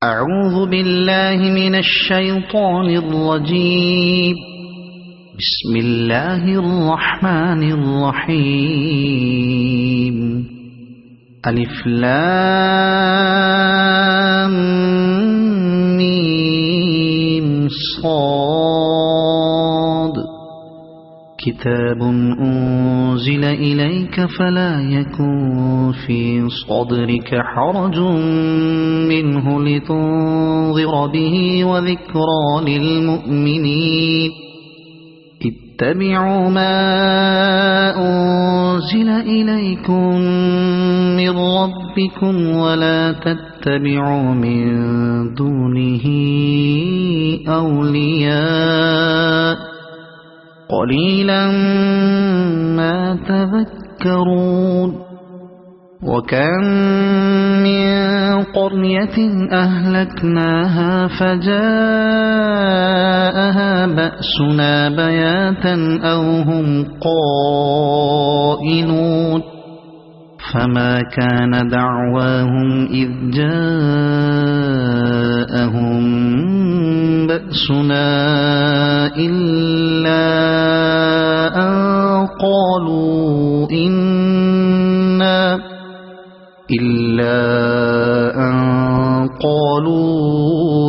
أعوذ بالله من الشيطان الرجيم. بسم الله الرحمن الرحيم. ألف لام ميم صاد. كتاب أنزل إليك فلا يكن في صدرك حرج منه لتنذر به وذكرى للمؤمنين. اتبعوا ما أنزل إليكم من ربكم ولا تتبعوا من دونه أولياء قليلا ما تذكرون. وكم من قرية أهلكناها فجاءها بأسنا بياتا أو هم قائلون. فما كان دعواهم إذ جاءهم بأسنا إلا أن قالوا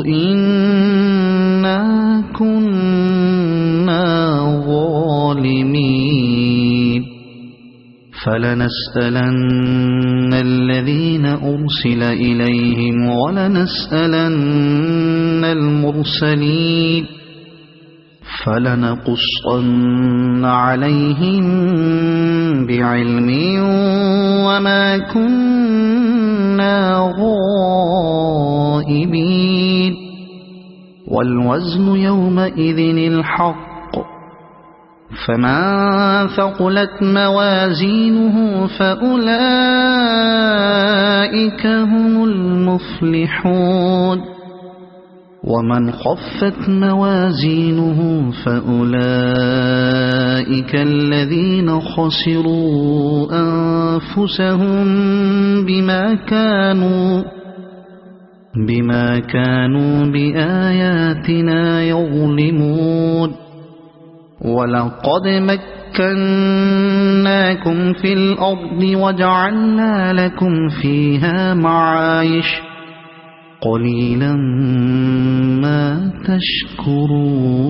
إنا كنا ظالمين. فلنسألن الذين أرسل إليهم ولنسألن المرسلين. فلنقصن عليهم بعلم وما كنا غائبين. والوزن يومئذ الحق. فمن ثقلت موازينه فأولئك هم المفلحون. ومن خفت موازينه فأولئك الذين خسروا أنفسهم بما كانوا بآياتنا يظلمون. ولقد مكناكم في الأرض وجعلنا لكم فيها معايش قليلا ما تشكرون.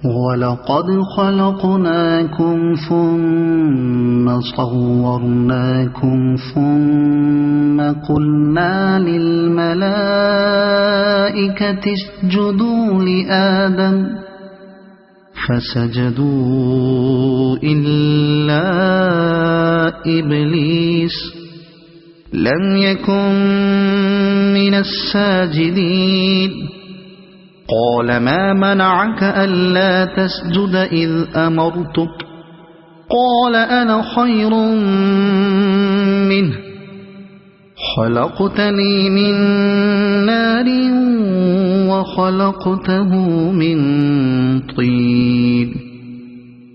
ولقد خلقناكم ثم صورناكم ثم قلنا للملائكة اسجدوا لآدم فسجدوا إلا إبليس لم يكن من الساجدين. قال ما منعك ألا تسجد إذ أمرتك؟ قال أنا خير منه خلقتني من نار وخلقته من طين.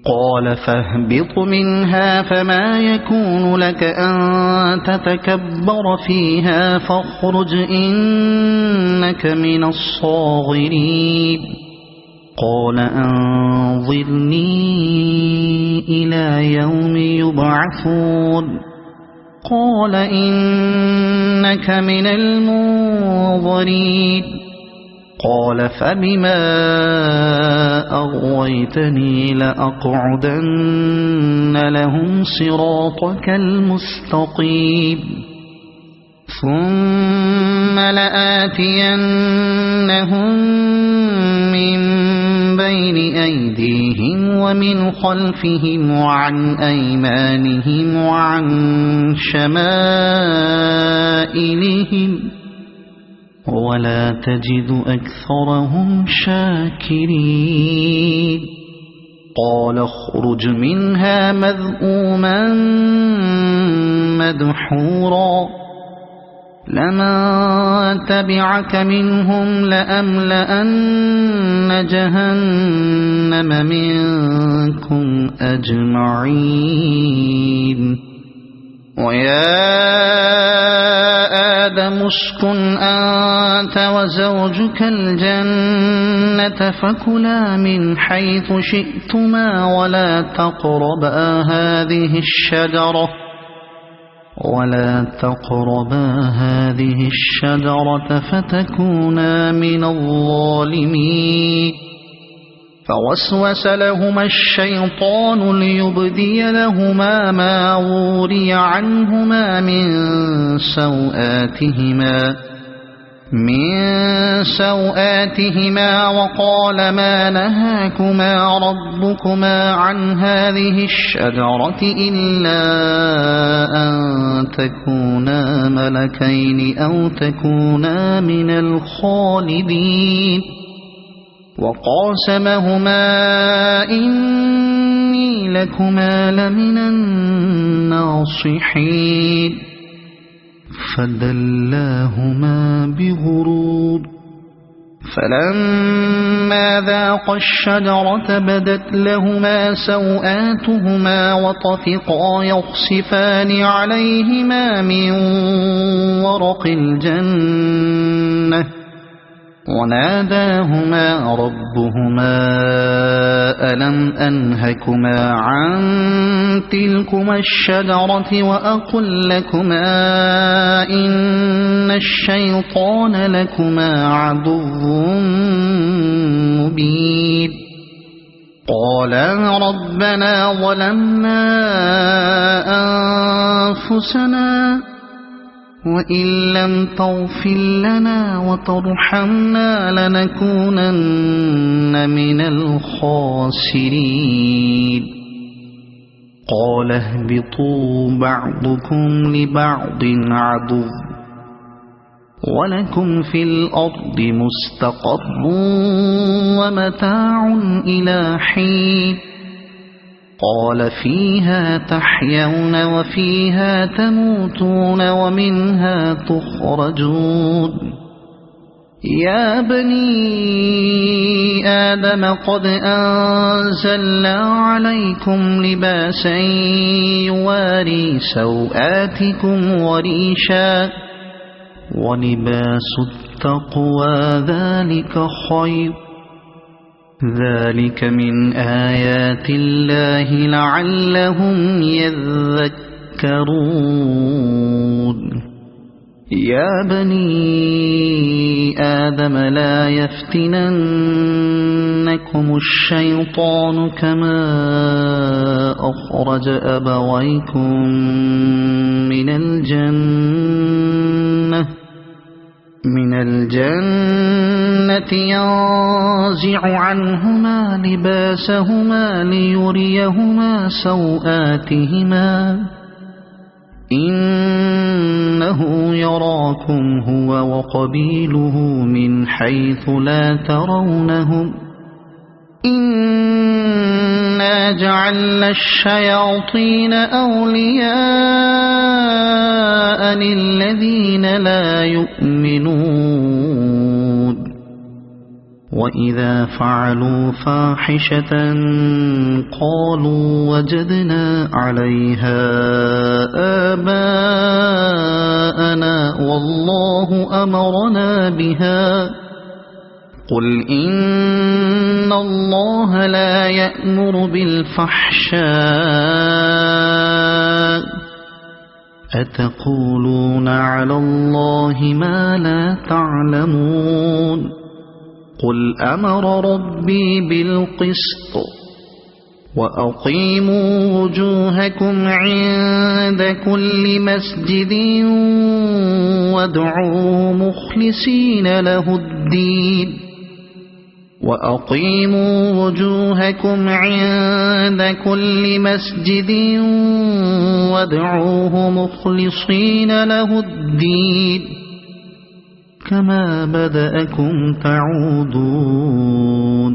قال فاهبط منها فما يكون لك أن تتكبر فيها فاخرج إنك من الصاغرين. قال أنظرني إلى يوم يبعثون. قال إنك من المنظرين. قال فبما أغويتني لأقعدن لهم صراطك المستقيم ثم لآتينهم من بين أيديهم ومن خلفهم وعن أيمانهم وعن شمائلهم ولا تجد أكثرهم شاكرين. قال اخرج منها مذءوما مدحورا لمن تبعك منهم لأملأن جهنم منكم أجمعين. ويا آدم اسكن أنت وزوجك الجنة فكلا من حيث شئتما ولا تقربا هذه الشجرة فتكونا من الظالمين. فوسوس لهما الشيطان ليبدي لهما ما وري عنهما من سوآتهما وقال ما نهاكما ربكما عن هذه الشجرة إلا أن تكونا ملكين أو تكونا من الخالدين. وقاسمهما إني لكما لمن الناصحين فدلاهما بغرور. فلما ذاقا الشجرة بدت لهما سوآتهما وطفقا يخصفان عليهما من ورق الجنة وناداهما ربهما ألم أنهكما عن تلكما الشجرة وأقل لكما إن الشيطان لكما عدو مبين. قالا ربنا ظلمنا أنفسنا وإن لم تغفر لنا وترحمنا لنكونن من الخاسرين. قال اهبطوا بعضكم لبعض عدو ولكم في الأرض مستقر ومتاع إلى حين. قال فيها تحيون وفيها تموتون ومنها تخرجون. يا بني آدم قد أنزلنا عليكم لباسا يواري سوآتكم وريشا ولباس التقوى ذلك خير. ذلك من آيات الله لعلهم يذكرون. يا بني آدم لا يفتننكم الشيطان كما أخرج أبويكم من الجنة ينزع عنهما لباسهما ليريهما سوآتهما إنه يراكم هو وقبيله من حيث لا ترونهم إنا جعلنا الشياطين أولياء للذين لا يؤمنون. وإذا فعلوا فاحشة قالوا وجدنا عليها آباءنا والله أمرنا بها. قل إن الله لا يأمر بالفحشاء أتقولون على الله ما لا تعلمون. قل أمر ربي بالقسط وأقيموا وجوهكم عند كل مسجد وادعوا مخلصين له الدين. وأقيموا وجوهكم عند كل مسجد وادعوه مخلصين له الدين كما بدأكم تعودون.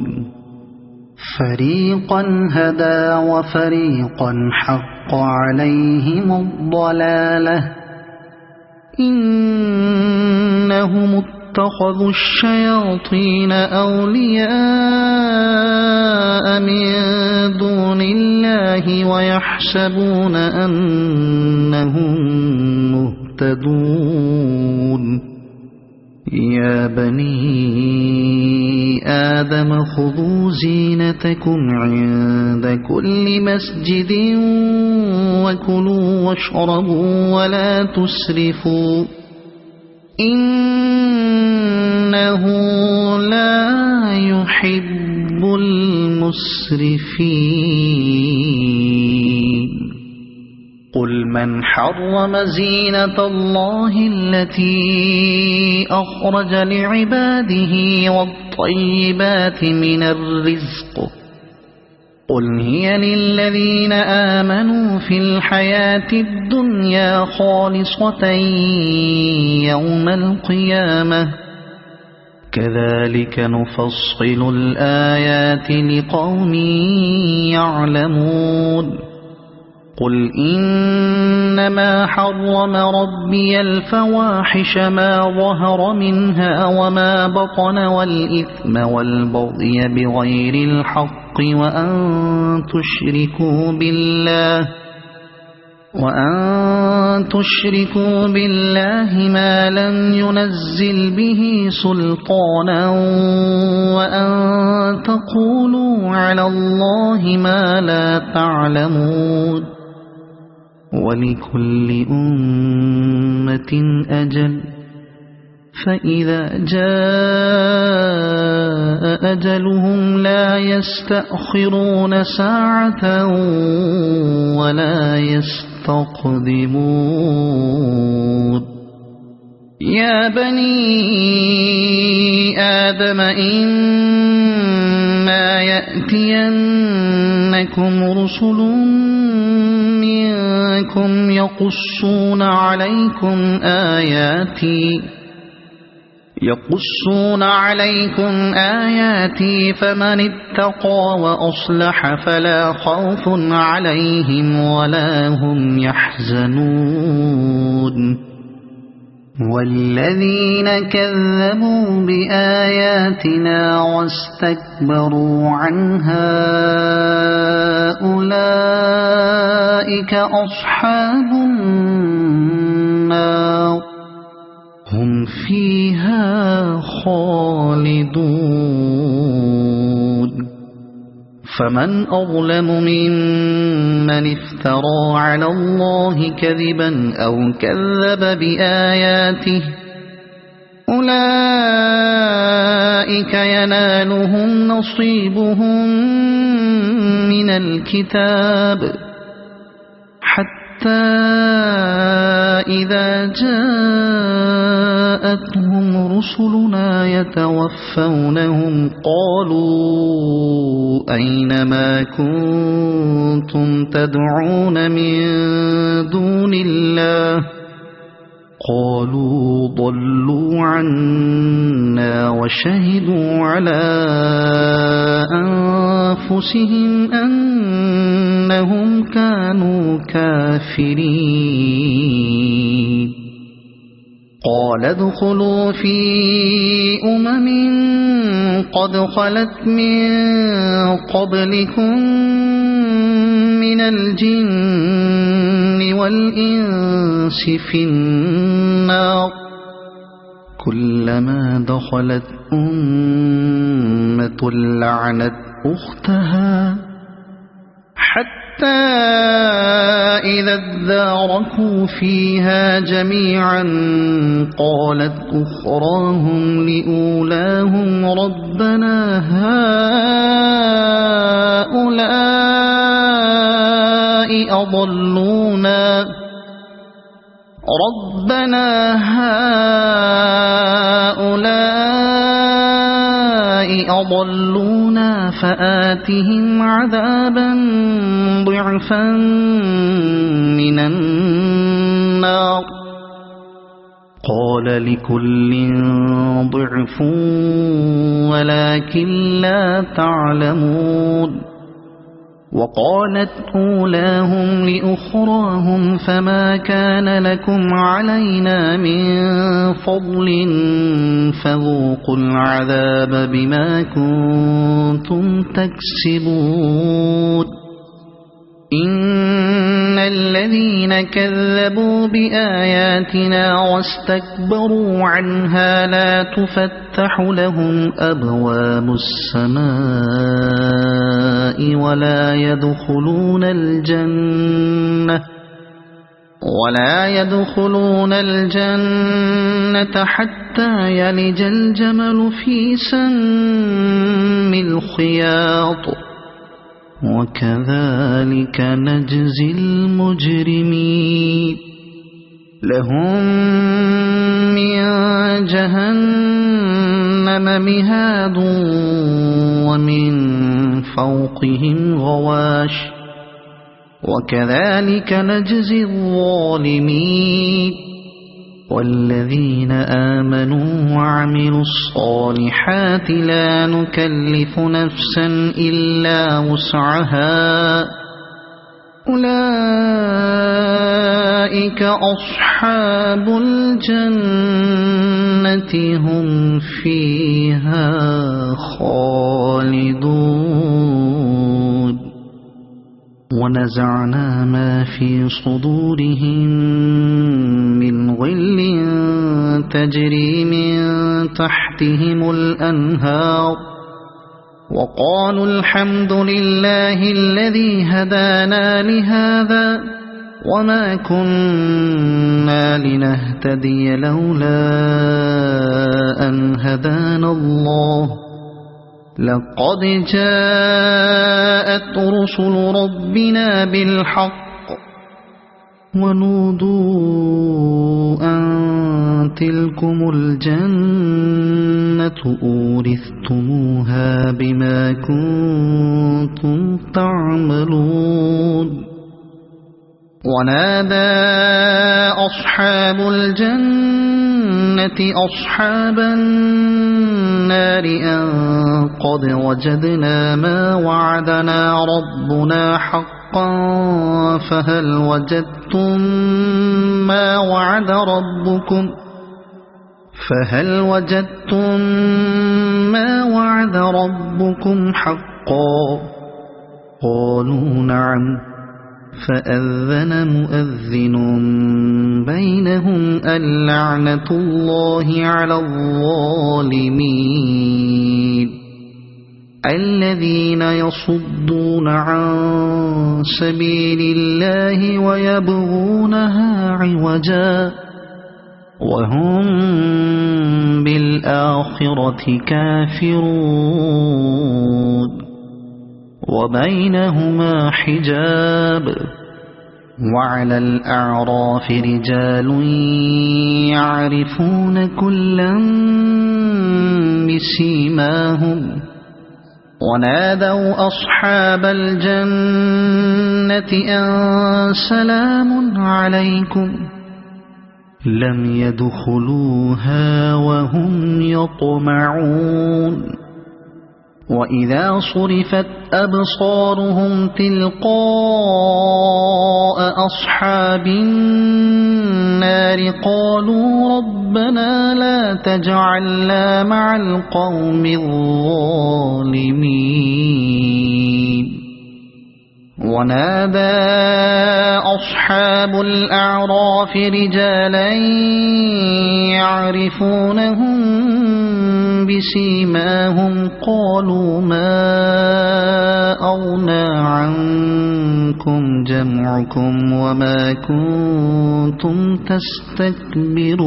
فريقا هدى وفريقا حق عليهم الضلالة إنهم اتخذوا الشياطين أولياء من دون الله ويحسبون أنهم مهتدون يا بني آدم خذوا زينتكم عند كل مسجد وكلوا واشربوا ولا تسرفوا إنه لا يحب المسرفين قل من حرم زينة الله التي أخرج لعباده والطيبات من الرزق قل هي للذين آمنوا في الحياة الدنيا خالصة يوم القيامة كذلك نفصل الآيات لقوم يعلمون قل إنما حرم ربي الفواحش ما ظهر منها وما بطن والإثم والبغي بغير الحق وأن تشركوا بالله ما لم ينزل به سلطانا وأن تقولوا على الله ما لا تعلمون ولكل أمة أجل فإذا جاء أجلهم لا يستأخرون ساعة ولا يستقدمون يا بني آدم إما يأتينكم رسل منكم يقصون عليكم آياتي فمن اتقى وأصلح فلا خوف عليهم ولا هم يحزنون والذين كذبوا بآياتنا واستكبروا عنها أولئك أصحاب النار هم فيها خالدون فمن أظلم ممن افترى على الله كذبا أو كذب بآياته أولئك ينالهم نصيبهم من الكتاب حتى إذا جاءتهم رسلنا يتوفونهم قالوا أين ما كنتم تدعون من دون الله قالوا ضلوا عنا وشهدوا على أنفسهم أنهم كانوا كافرين قال ادخلوا في أمم قد خلت من قبلكم من الجن والإنس في النار كلما دخلت أمة لعنت أختها حتى إذا اداركوا فيها جميعا قالت أخراهم لأولاهم ربنا هؤلاء أضلونا فآتهم عذابا ضعفا من النار قال لكل ضعف ولكن لا تعلمون وقالت أولاهم لأخراهم فما كان لكم علينا من فضل فذوقوا العذاب بما كنتم تكسبون إن الذين كذبوا بآياتنا واستكبروا عنها لا تفتح لهم أبواب السماء ولا يدخلون الجنة حتى يلج الجمل في سم الخياط وكذلك نجزي المجرمين لهم من جهنم مهاد ومن فوقهم غواش وكذلك نجزي الظالمين والذين آمنوا وعملوا الصالحات لا نكلف نفسا إلا وسعها أولئك أصحاب الجنة هم فيها خالدون ونزعنا ما في صدورهم من غل تجري من تحتهم الأنهار وقالوا الحمد لله الذي هدانا لهذا وما كنا لنهتدي لولا أن هدانا الله لقد جاءت رسل ربنا بالحق ونودوا أن تلكم الجنة أورثتموها بما كنتم تعملون ونادى أصحاب الجنة أصحاب النار أن قد وجدنا ما وعدنا ربنا حقا فهل وجدتم ما وعد ربكم حقا قالوا نعم فأذن مؤذن بينهم اللعنة الله على الظالمين الذين يصدون عن سبيل الله ويبغونها عوجا وهم بالآخرة كافرون وبينهما حجاب وعلى الأعراف رجال يعرفون كلا بسيماهم ونادوا أصحاب الجنة أن سلام عليكم لم يدخلوها وهم يطمعون وإذا صرفت أبصارهم تلقاء أصحاب النار قالوا ربنا لا تجعلنا مع القوم الظالمين ونادى أصحاب الأعراف رجالا يعرفونهم بسيماهم قالوا ما أغنى عنكم جمعكم وما كنتم تستكبرون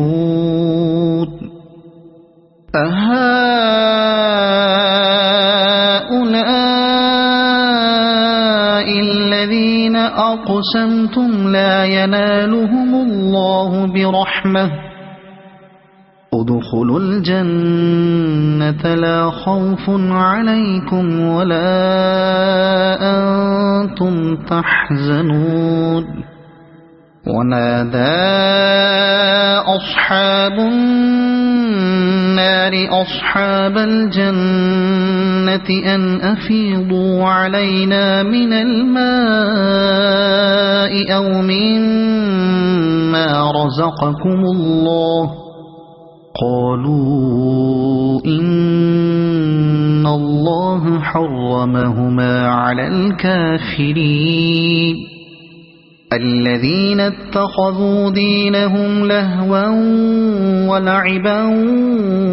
أهؤلاء الذين أقسمتم لا ينالهم الله برحمة ادخلوا الجنة لا خوف عليكم ولا أنتم تحزنون ونادى أصحاب النار لأصحاب الجنة أن أفيضوا علينا من الماء أو مما رزقكم الله قالوا إن الله حرمهما على الكافرين الذين اتخذوا دينهم لهوا ولعبا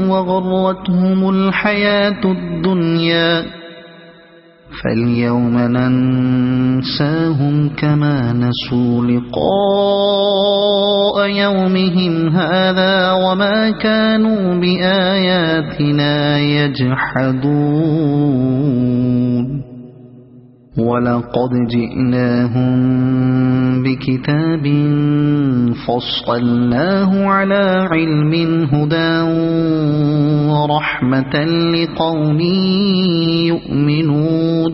وغرتهم الحياة الدنيا فاليوم ننساهم كما نسوا لقاء يومهم هذا وما كانوا بآياتنا يجحدون ولقد جئناهم بكتاب فصلناه على علم هدى ورحمة لقوم يؤمنون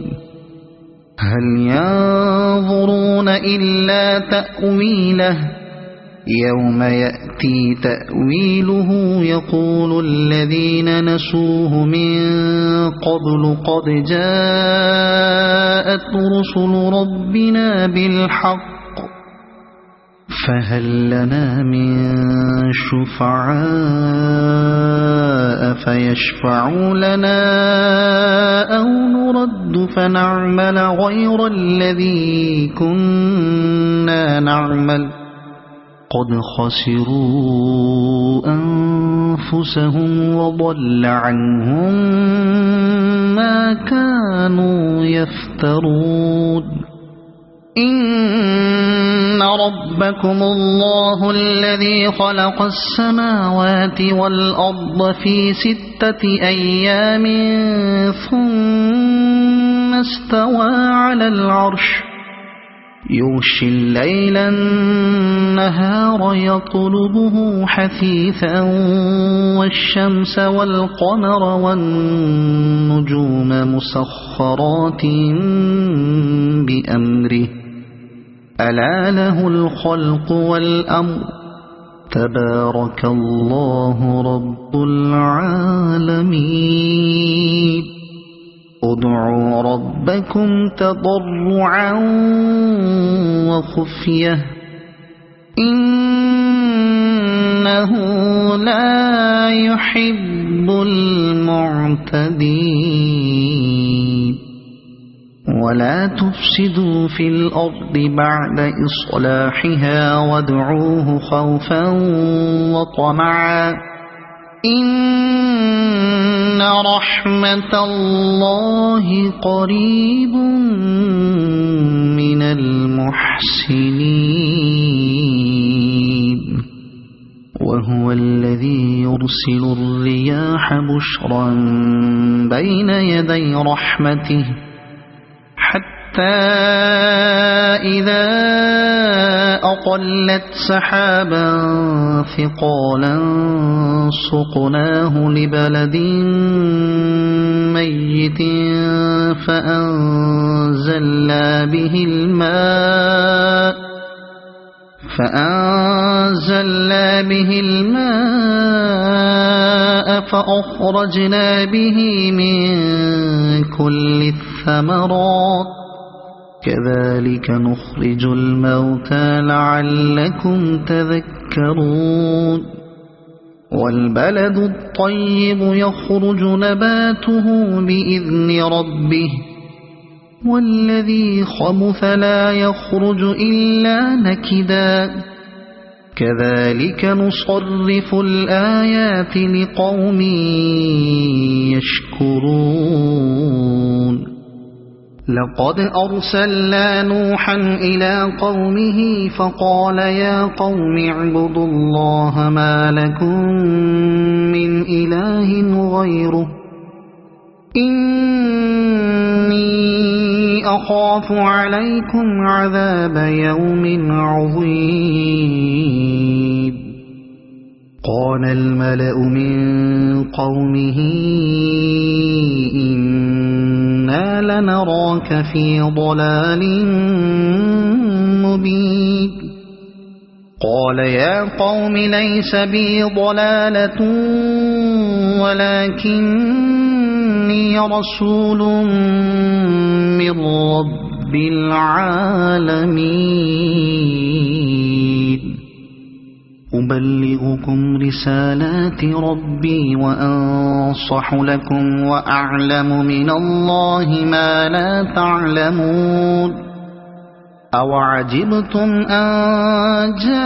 هل ينظرون إلا تأويله يوم يأتي تأويله يقول الذين نسوه من قبل قد جاءت رسل ربنا بالحق فهل لنا من شفعاء فيشفعوا لنا أو نرد فنعمل غير الذي كنا نعمل قد خسروا أنفسهم وضل عنهم ما كانوا يفترون إن ربكم الله الذي خلق السماوات والأرض في 6 أيام ثم استوى على العرش يغشي الليل النهار يطلبه حثيثا والشمس والقمر والنجوم مسخرات بأمره ألا له الخلق والأمر تبارك الله رب العالمين ادعوا ربكم تضرعا وخفية إنه لا يحب المعتدين ولا تفسدوا في الأرض بعد إصلاحها وادعوه خوفا وطمعا إن رحمة الله قريب من المحسنين وهو الذي يرسل الرياح بشرا بين يدي رحمته حتى إذا أقلت سحابا ثقالا سقناه لبلد ميت فأنزلنا به الماء فأخرجنا به من كل الثمرات كذلك نخرج الموتى لعلكم تذكرون والبلد الطيب يخرج نباته بإذن ربه والذي خبث لا يخرج إلا نكدا كذلك نصرف الآيات لقوم يشكرون لقد أرسلنا نوحا إلى قومه فقال يا قوم اعبدوا الله ما لكم من إله غيره إني أخاف عليكم عذاب يوم عظيم قال الملأ من قومه إنا لنراك في ضلال مبين قال يا قوم ليس بي ضلالة ولكني رسول من رب العالمين أبلغكم رسالات ربي وأنصح لكم وأعلم من الله ما لا تعلمون أوعجبتم أن جاءكم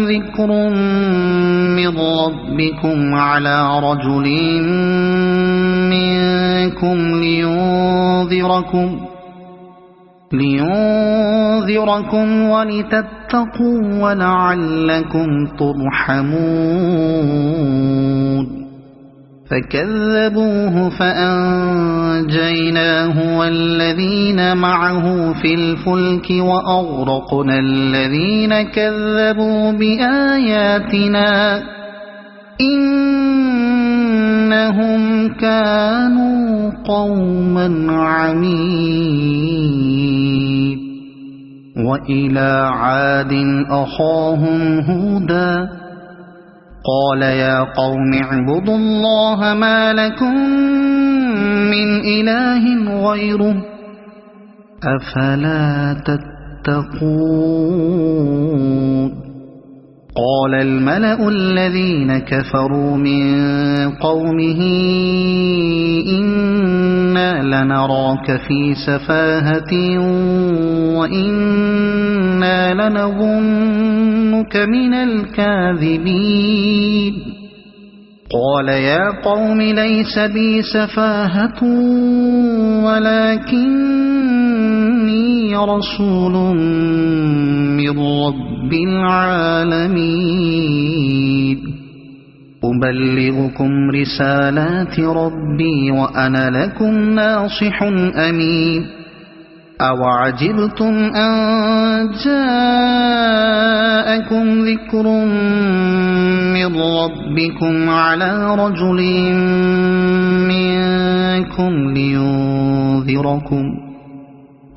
ذكر من ربكم على رجل منكم لينذركم ولتتقوا ولعلكم ترحمون فكذبوه فأنجيناه والذين معه في الفلك وأغرقنا الذين كذبوا بآياتنا إنهم كانوا قوما عمين وإلى عاد أخاهم هودا قال يا قوم اعبدوا الله ما لكم من إله غيره أفلا تتقون قال الملأ الذين كفروا من قومه إنا لنراك في سفاهة وإنا لنظنك من الكاذبين قال يا قوم ليس بي سفاهة ولكني رسول من رب العالمين أبلغكم رسالات ربي وأنا لكم ناصح أمين أوعجبتم أن جاءكم ذكر من ربكم على رجل منكم لينذركم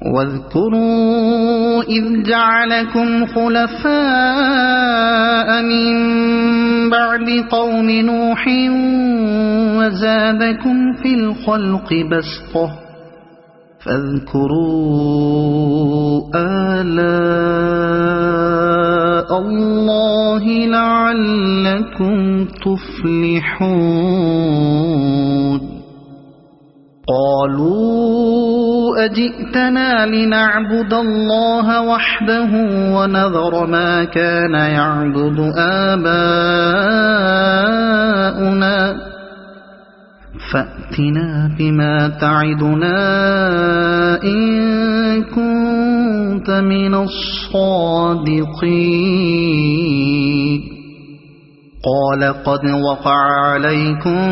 واذكروا إذ جعلكم خلفاء من بعد قوم نوح وزادكم في الخلق بسطة فاذكروا آلاء الله لعلكم تفلحون قالوا أجئتنا لنعبد الله وحده ونذر ما كان يعبد آباؤنا فأتنا بما تعدنا إن كنت من الصادقين قال قد وقع عليكم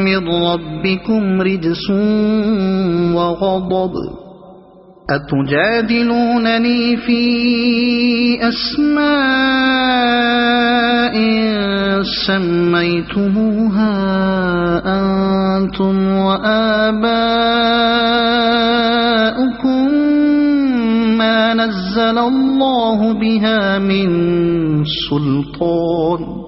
من ربكم رجس وغضب أتجادلونني في أسماء سميتموها أنتم وآباؤكم ما نزل الله بها من سلطان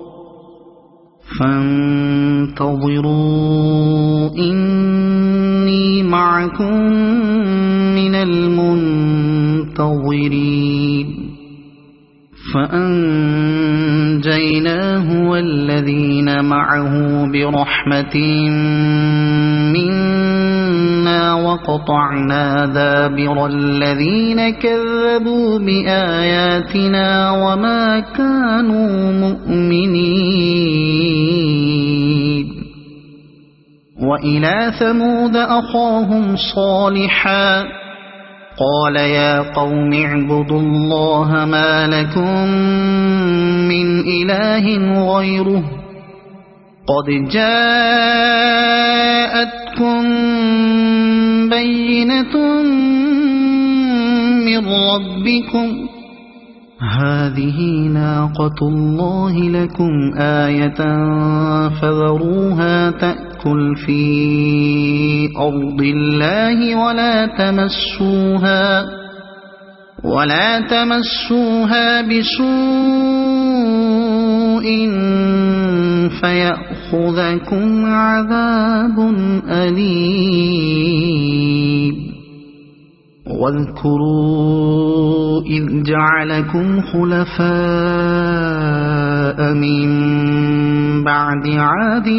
فانتظروا إني معكم من المنتظرين فأنجيناه والذين معه برحمة منا وقطعنا دابر الذين كذبوا بآياتنا وما كانوا مؤمنين وإلى ثمود أخاهم صالحا قال يا قوم اعبدوا الله ما لكم من إله غيره قد جاءتكم بينة من ربكم هذه ناقة الله لكم آية فذروها تأكل في أرض الله ولا تمسوها بسوء فيأخذكم عذاب أليم واذكروا إذ جعلكم خلفاء من بعد عاد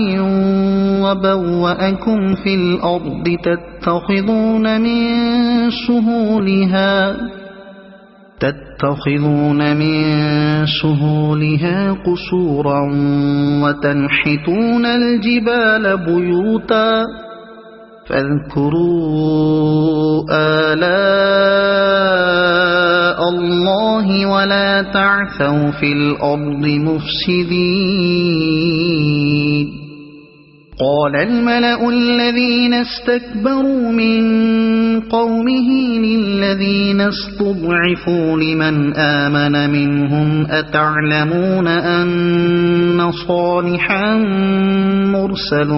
وبوأكم في الأرض تتخذون من سهولها قصورا وتنحتون الجبال بيوتا فاذكروا آلاء الله ولا تعثوا في الأرض مفسدين قال الملأ الذين استكبروا من قومه للذين استضعفوا لمن آمن منهم أتعلمون أن صالحا مرسل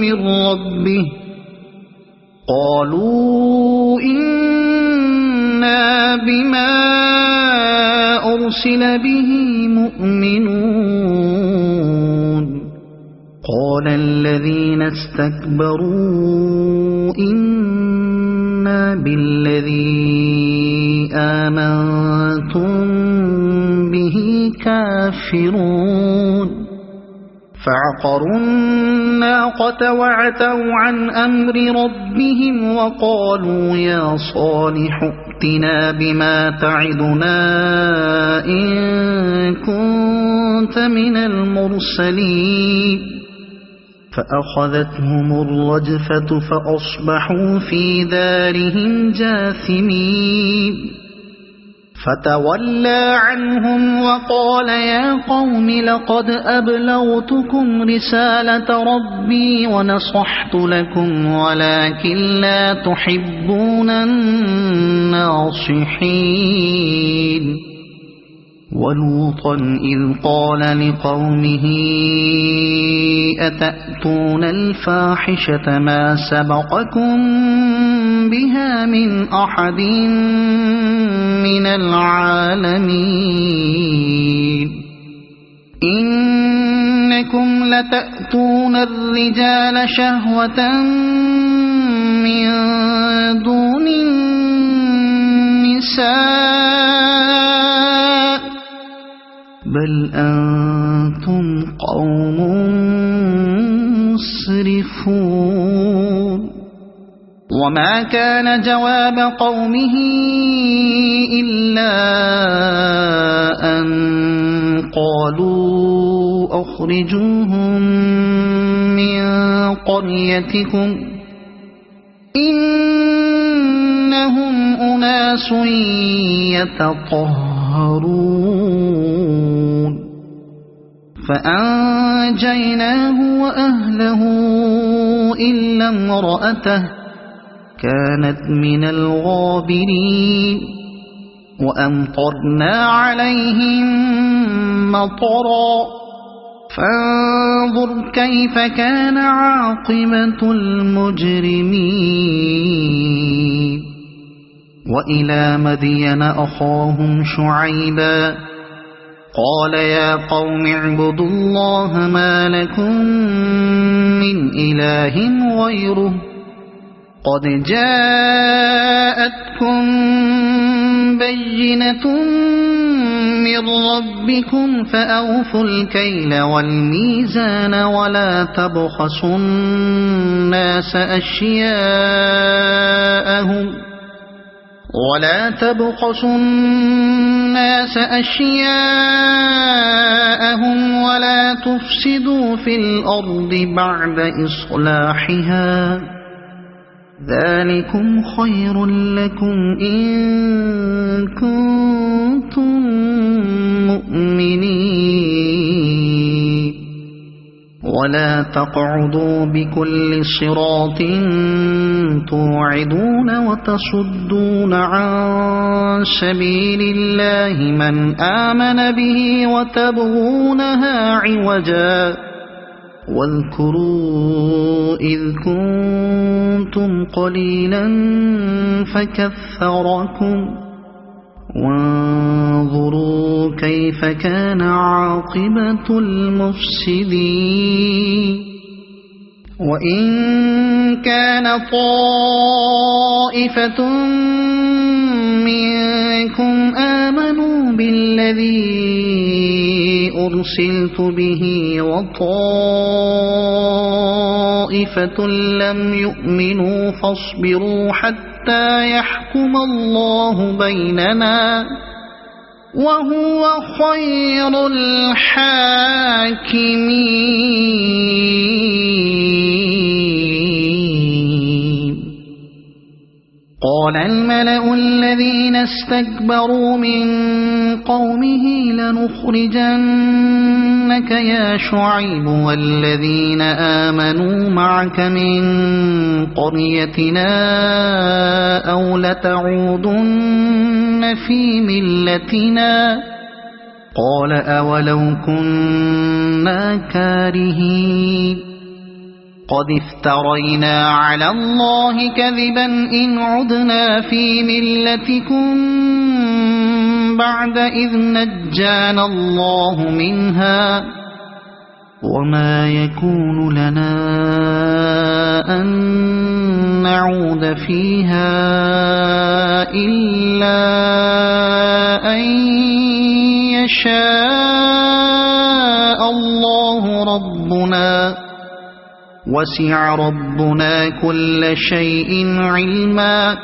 من ربه قالوا إنا بما أرسل به مؤمنون قال الذين استكبروا إنا بالذي آمنتم به كافرون فعقروا الناقة وعتوا عن أمر ربهم وقالوا يا صالح ائتنا بما تعدنا إن كنت من المرسلين فأخذتهم الرجفة فأصبحوا في دارهم جاثمين فتولى عنهم وقال يا قوم لقد أبلغتكم رسالة ربي ونصحت لكم ولكن لا تحبون الناصحين ولوطا إذ قال لقومه أتأتون الفاحشة ما سبقكم بها من أحد من العالمين إنكم لتأتون الرجال شهوة من دون النساء بل أنتم قوم مسرفون وما كان جواب قومه إلا أن قالوا أخرجوهم من قريتكم إنهم أناس يتطهرون فأنجيناه وأهله إلا امرأته كانت من الغابرين وأمطرنا عليهم مطرا فانظر كيف كان عاقبة المجرمين وإلى مدين أخاهم شعيبا قال يا قوم اعبدوا الله ما لكم من إله غيره قد جاءتكم بينة من ربكم فأوفوا الكيل والميزان ولا تبخسوا الناس أشياءهم ولا تفسدوا في الأرض بعد إصلاحها ذلكم خير لكم إن كنتم مؤمنين ولا تقعدوا بكل صراط توعدون وتصدون عن سبيل الله من آمن به وتبغونها عوجا واذكروا إذ كنتم قليلا فكثركم وانظروا كيف كان عاقبة المفسدين وإن كان طائفة منكم آمنوا بالذي أرسلت به وطائفة لم يؤمنوا فاصبروا حتى يحكم الله بيننا وهو خير الحاكمين. قال الملأ الذين استكبروا من قومه لنخرجنك يا شعيب والذين آمنوا معك من قريتنا أو لتعودن في ملتنا قال أولو كنا كارهين قد افترينا على الله كذبا إن عدنا في ملتكم بعد إذ نجانا الله منها وما يكون لنا أن نعود فيها إلا أن يشاء الله ربنا وسع ربنا كل شيء علما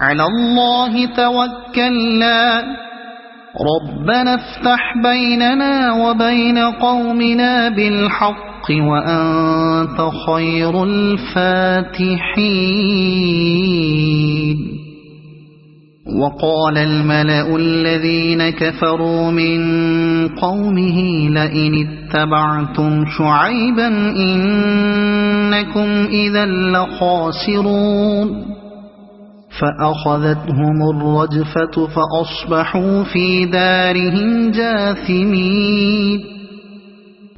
على الله توكلنا ربنا افتح بيننا وبين قومنا بالحق وأنت خير الفاتحين. وقال الملأ الذين كفروا من قومه لئن اتبعتم شعيبا إنكم إذا لخاسرون فأخذتهم الرجفة فأصبحوا في دارهم جاثمين.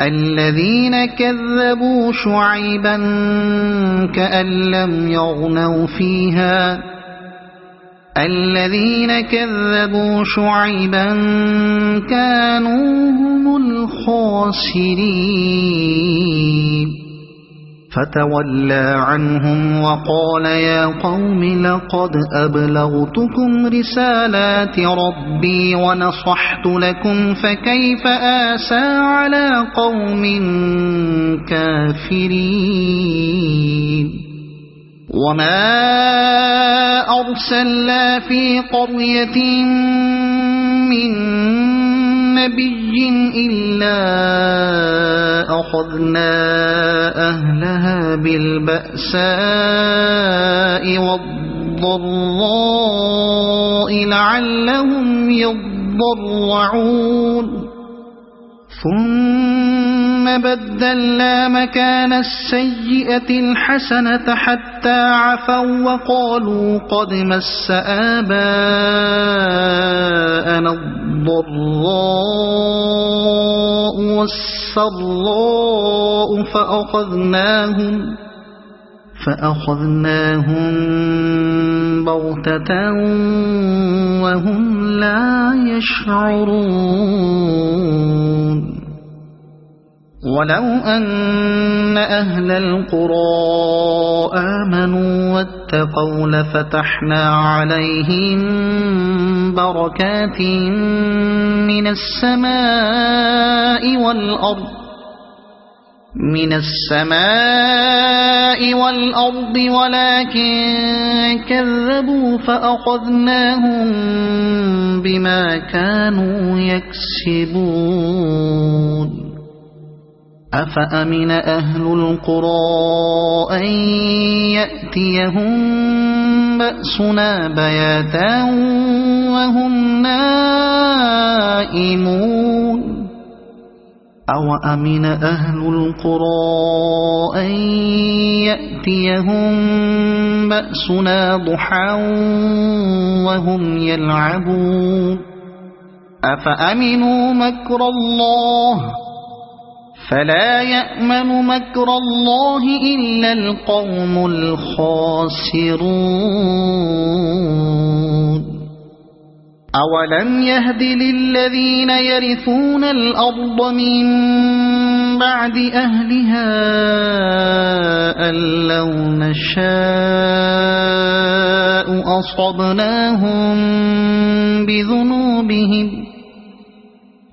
الذين كذبوا شعيبا كأن لم يغنوا فيها الذين كذبوا شعيبا كانوا هم الخاسرين. فتولى عنهم وقال يا قوم لقد أبلغتكم رسالات ربي ونصحت لكم فكيف آسى على قوم كافرين. وما أرسلنا في قرية من نبي إلا أخذنا أهلها بالبأساء والضراء لعلهم يضرعون ثم بدلنا مكان السيئة الحسنة حتى عفوا وقالوا قد مس آباءنا الضراء والسراء فأخذناهم بغتة وهم لا يشعرون. ولو أن أهل القرى آمنوا واتقوا لفتحنا عليهم بركات من السماء والأرض ولكن كذبوا فأخذناهم بما كانوا يكسبون. أفأمن أهل القرى أن يأتيهم بأسنا بياتا وهم نائمون أو أمن أهل القرى أن يأتيهم بأسنا ضحى وهم يلعبون أفأمنوا مكر الله فلا يأمن مكر الله إلا القوم الخاسرون. أولم يهد للذين يرثون الأرض من بعد أهلها أن لو نشاء أصبناهم بذنوبهم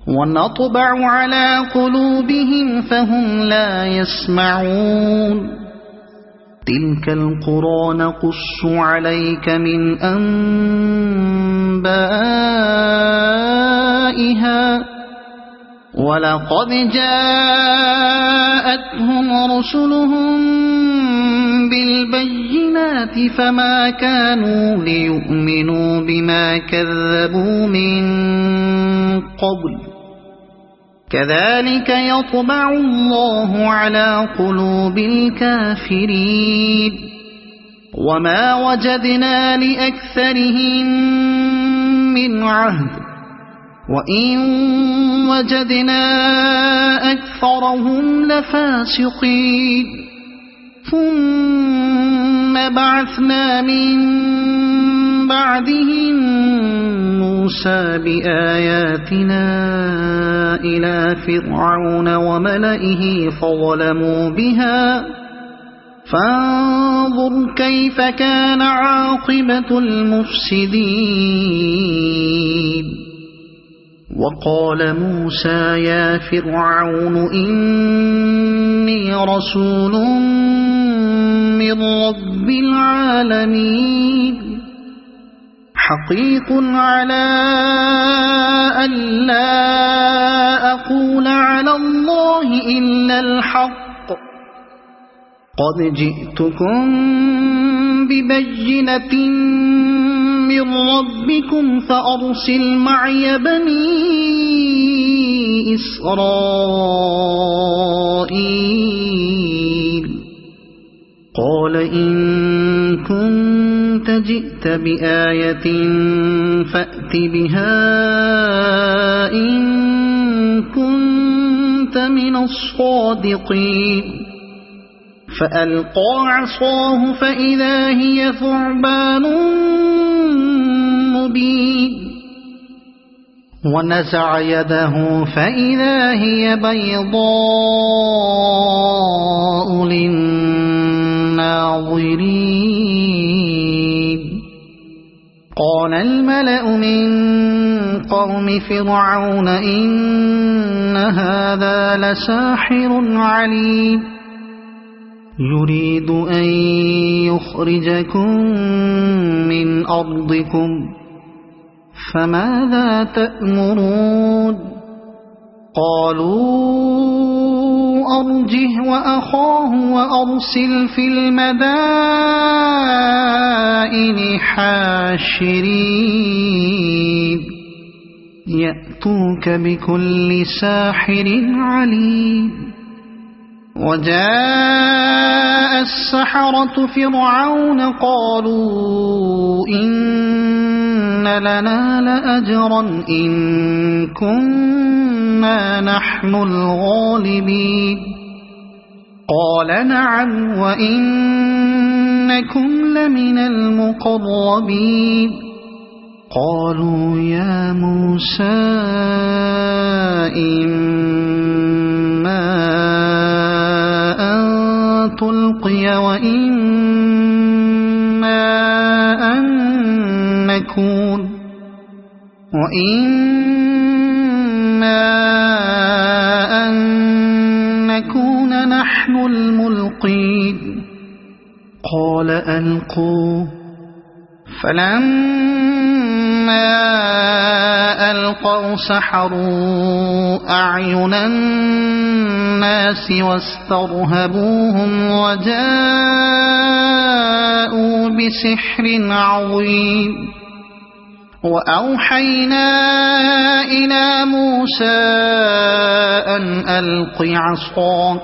ونطبع على قلوبهم فهم لا يسمعون تلك القرى نقص عليك من أنبائها ولقد جاءتهم رسلهم بالبينات فما كانوا ليؤمنوا بما كذبوا من قبل كذلك يطبع الله على قلوب الكافرين وما وجدنا لأكثرهم من عهد وإن وجدنا أكثرهم لفاسقين ثم بعثنا من بعدهم موسى بآياتنا إلى فرعون وملئه فظلموا بها فانظر كيف كان عاقبة المفسدين وقال موسى يا فرعون إني رسول من رب العالمين حقيق على ألا أقول على الله إلا الحق قد جئتكم ببينة من ربكم فأرسل معي بني إسرائيل قال إن كنت جئت بآية فأت بها إن كنت من الصادقين فألقى عصاه فإذا هي ثعبان مبين ونزع يده فإذا هي بيضاء للناظرين قال الملأ من قوم فرعون إن هذا لساحر عليم يريد أن يخرجكم من أرضكم فماذا تأمرون قالوا أرجه وأخاه وأرسل في المدائن حاشرين يأتوك بكل ساحر عليم وجاء السحرة فرعون قالوا إن لنا لأجرا إن كنا نحن الغالبين قال نعم وإنكم لمن المقربين قالوا يا موسى إما تلقي وإما أن نكون نحن الملقين قال ألقوا فلما ألقوا سحروا أعين الناس واسترهبوهم وجاءوا بسحر عظيم وأوحينا إلى موسى أن ألق عصاك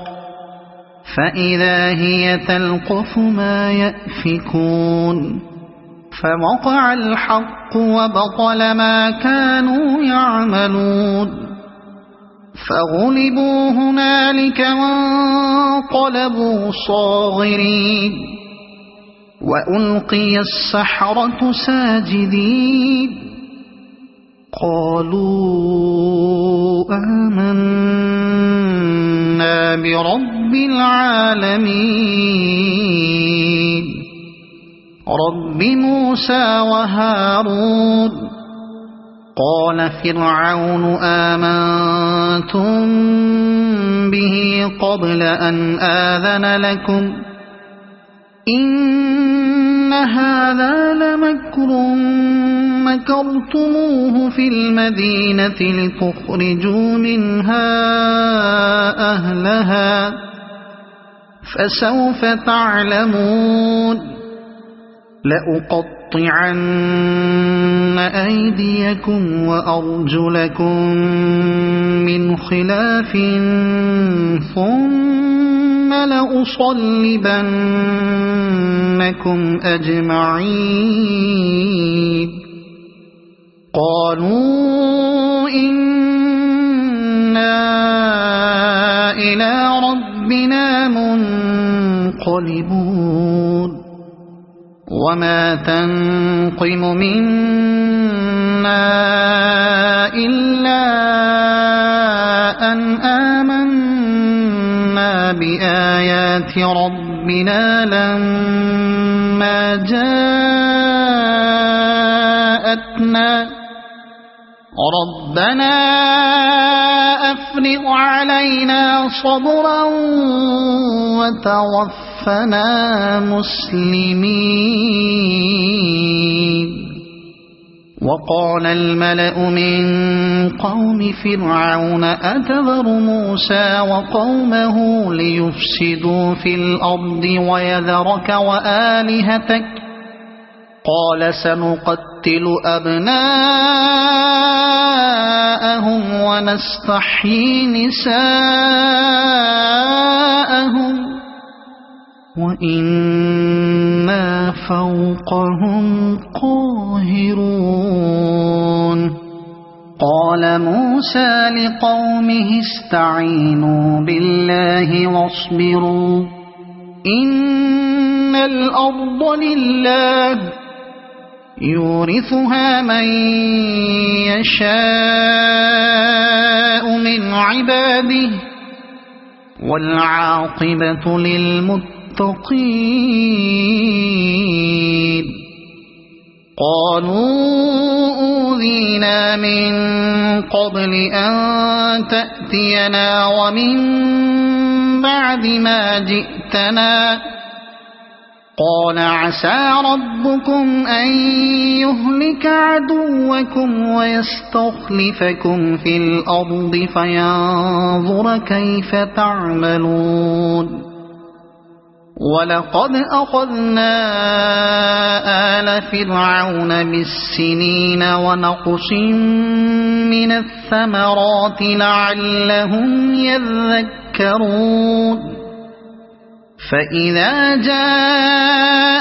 فإذا هي تلقف ما يأفكون فوقع الحق وبطل ما كانوا يعملون فغلبوا هنالك وانقلبوا صاغرين وألقي السحرة ساجدين قالوا آمنا برب العالمين رب موسى وهارون قال فرعون آمنتم به قبل أن آذن لكم إن هذا لمكر مكرتموه في المدينة لتخرجوا منها أهلها فسوف تعلمون لأقطعن أيديكم وأرجلكم من خلاف ثم لأصلبنكم أجمعين قالوا إنا إلى ربنا منقلبون وما تنقم منا إلا أن آمنا بآيات ربنا لما جاءتنا ربنا أفرغ علينا صبرا وتوفنا مسلمين وقال الملأ من قوم فرعون أتذر موسى وقومه ليفسدوا في الأرض ويذرك وآلهتك قال سنقتل أبناءهم ونستحيي نساءهم وإنا فوقهم قاهرون قال موسى لقومه استعينوا بالله واصبروا إن الأرض لله يورثها من يشاء من عباده والعاقبة للمتقين قالوا أوذينا من قبل أن تأتينا ومن بعد ما جئتنا قال عسى ربكم أن يهلك عدوكم ويستخلفكم في الأرض فينظر كيف تعملون ولقد أخذنا آل فرعون بالسنين ونقص من الثمرات لعلهم يذكرون فإذا جاءتهم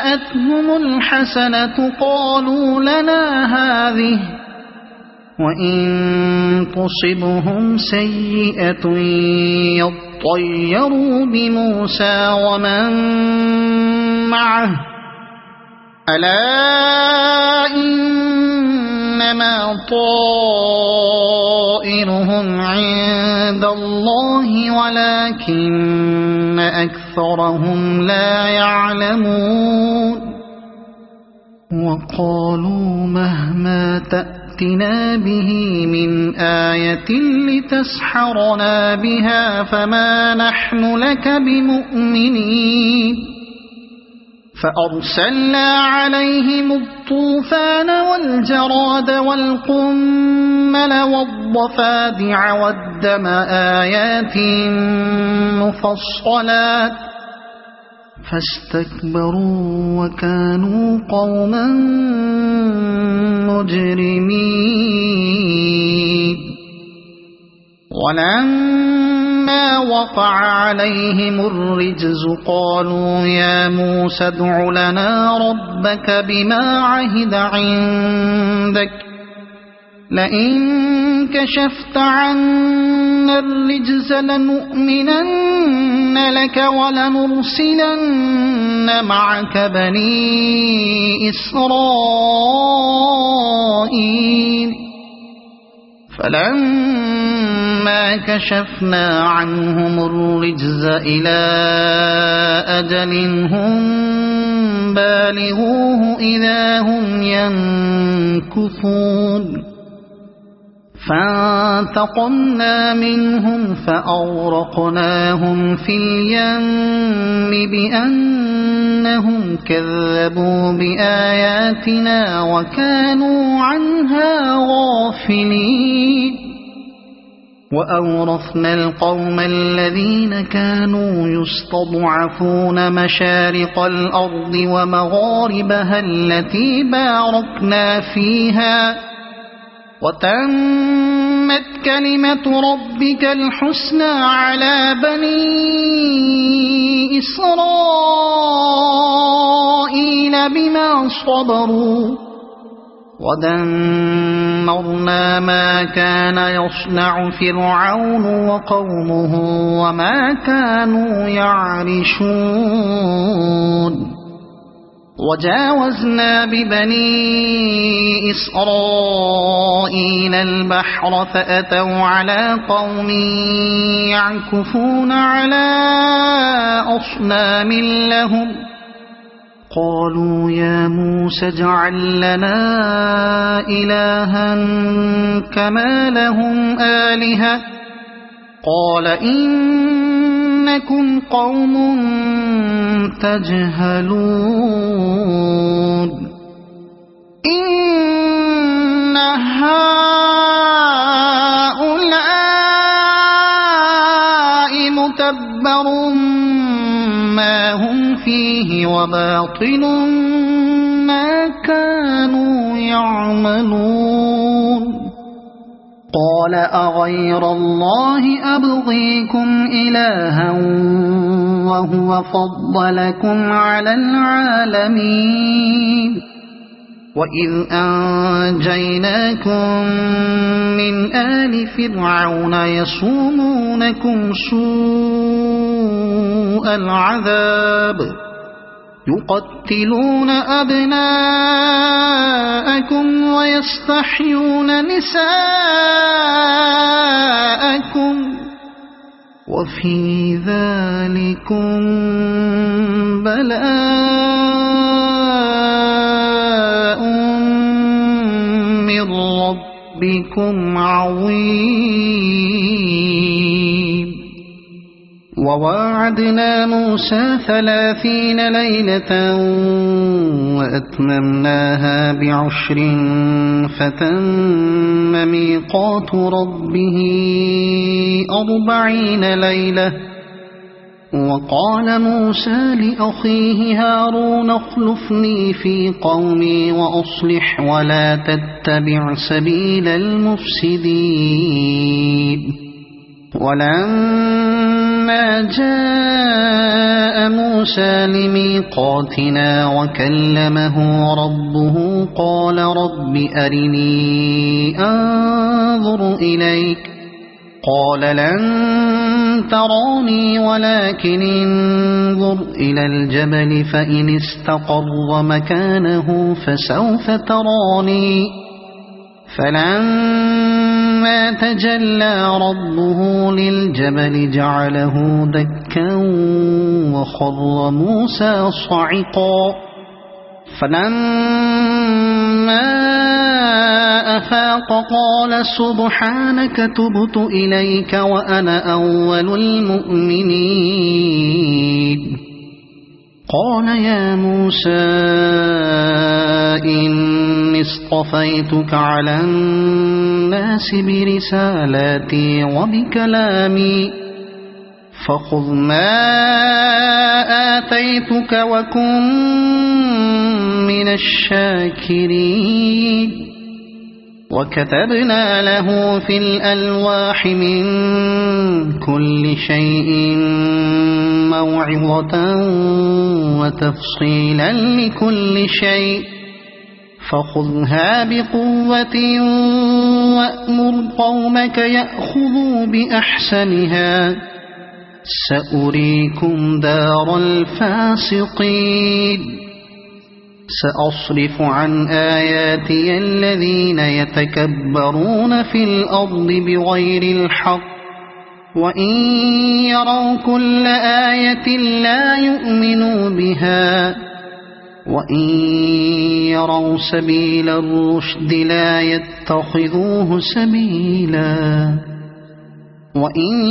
الحسنة قالوا لنا هذه وإن تصبهم سيئة يطيروا بموسى ومن معه ألا إنما طائرهم عند الله ولكن أكثرهم لا يعلمون وقالوا مهما تأتنا به من آية لتسحرنا بها فما نحن لك بمؤمنين فأرسلنا عليهم الطوفان والجراد والقمل والضفادع والدم آيات مفصلات فاستكبروا وكانوا قوما مجرمين ولما وقع عليهم الرجز قالوا يا موسى ادع لنا ربك بما عهد عندك لئن كشفت عنا الرجز لنؤمنن لك ولنرسلن معك بني إسرائيل فلما كشفنا عنهم الرجز إلى أجل هم بالغوه إذا هم ينكثون فانتقمنا منهم فأغرقناهم في اليم بأنهم كذبوا بآياتنا وكانوا عنها غافلين وأورثنا القوم الذين كانوا يستضعفون مشارق الأرض ومغاربها التي باركنا فيها وتمت كلمة ربك الحسنى على بني إسرائيل بما صبروا ودمرنا ما كان يصنع فرعون وقومه وما كانوا يعرشون وجاوزنا ببني إسرائيل البحر فأتوا على قوم يعكفون على أصنام لهم قالوا يا موسى اجعل لنا إلها كما لهم آلهة قال إنكم قوم تجهلون إن هؤلاء متبر ما هم فيه وباطل ما كانوا يعملون قال أغير الله أبغيكم إلها وهو فضلكم على العالمين وإذ أنجيناكم من آل فرعون يصومونكم سوء العذاب يقتلون أبناءكم ويستحيون نساءكم وفي ذلكم بلاء من ربكم عظيم وواعدنا موسى 30 ليلة وأتممناها ب10 فتم ميقات ربه 40 ليلة وقال موسى لأخيه هارون اخلفني في قومي وأصلح ولا تتبع سبيل المفسدين ولما جاء موسى لميقاتنا وكلمه ربه قال رب أرني أنظر إليك قال لن تراني ولكن انظر إلى الجبل فإن استقر مكانه فسوف تراني فلما تجلى ربه للجبل جعله دكا وخر موسى صعقا فلما أفاق قال سبحانك تبت إليك وأنا أول المؤمنين قال يا موسى إني اصطفيتك على الناس برسالاتي وبكلامي فخذ ما آتيتك وكن من الشاكرين وكتبنا له في الألواح من كل شيء موعظة وتفصيلا لكل شيء فخذها بقوة وأمر قومك يأخذوا بأحسنها سأريكم دار الفاسقين سأصرف عن آياتي الذين يتكبرون في الأرض بغير الحق وإن يروا كل آية لا يؤمنوا بها وإن يروا سبيل الرشد لا يتخذوه سبيلا وإن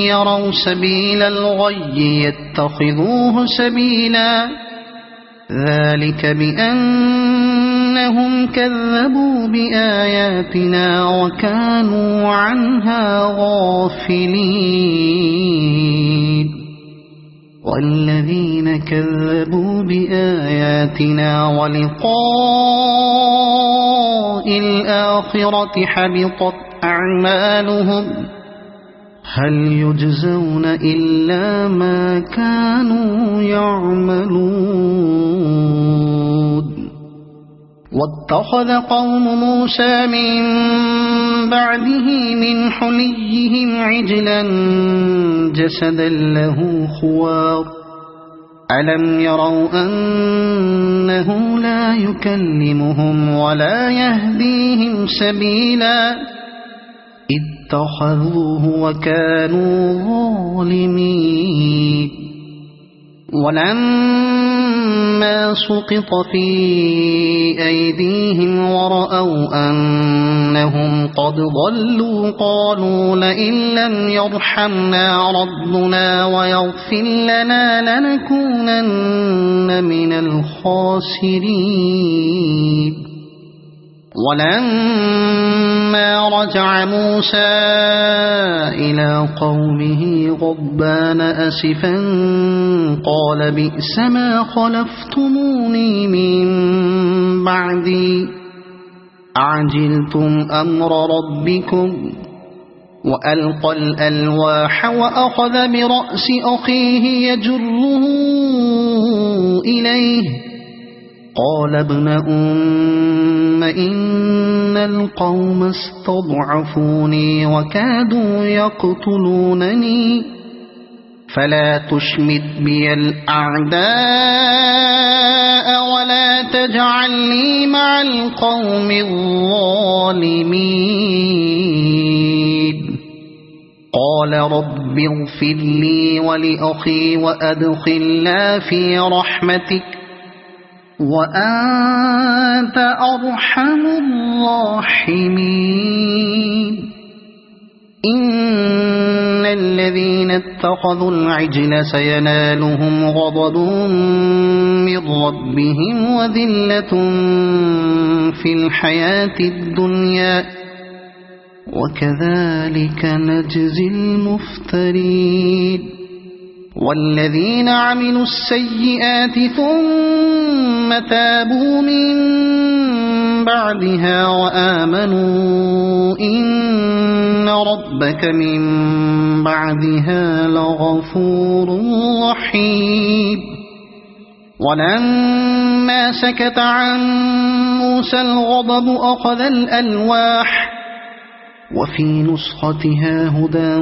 يروا سبيل الغي يتخذوه سبيلا ذلك بأنهم كذبوا بآياتنا وكانوا عنها غافلين والذين كذبوا بآياتنا ولقاء الآخرة حبطت أعمالهم هل يجزون إلا ما كانوا يعملون واتخذ قوم موسى من بعده من حليهم عجلا جسدا له خوار ألم يروا أنه لا يكلمهم ولا يهديهم سبيلا اتخذوه وكانوا ظالمين ولما سقط في أيديهم ورأوا أنهم قد ضلوا قالوا لئن لم يرحمنا ربنا ويغفر لنا لنكونن من الخاسرين ولما رجع موسى إلى قومه غضبان أسفا قال بئس ما خلفتموني من بعدي أعجلتم أمر ربكم وألقى الألواح وأخذ برأس أخيه يجره إليه قال ابن أم إن القوم استضعفوني وكادوا يقتلونني فلا تشمت بي الأعداء ولا تجعلني مع القوم الظالمين قال رب اغفر لي ولأخي وأدخلنا في رحمتك وأنت أرحم الراحمين إن الذين اتخذوا العجل سينالهم غضب من ربهم وذلة في الحياة الدنيا وكذلك نجزي المفترين والذين عملوا السيئات ثم تابوا من بعدها وآمنوا إن ربك من بعدها لغفور رحيم ولما سكت عن موسى الغضب أخذ الألواح وفي نسختها هدى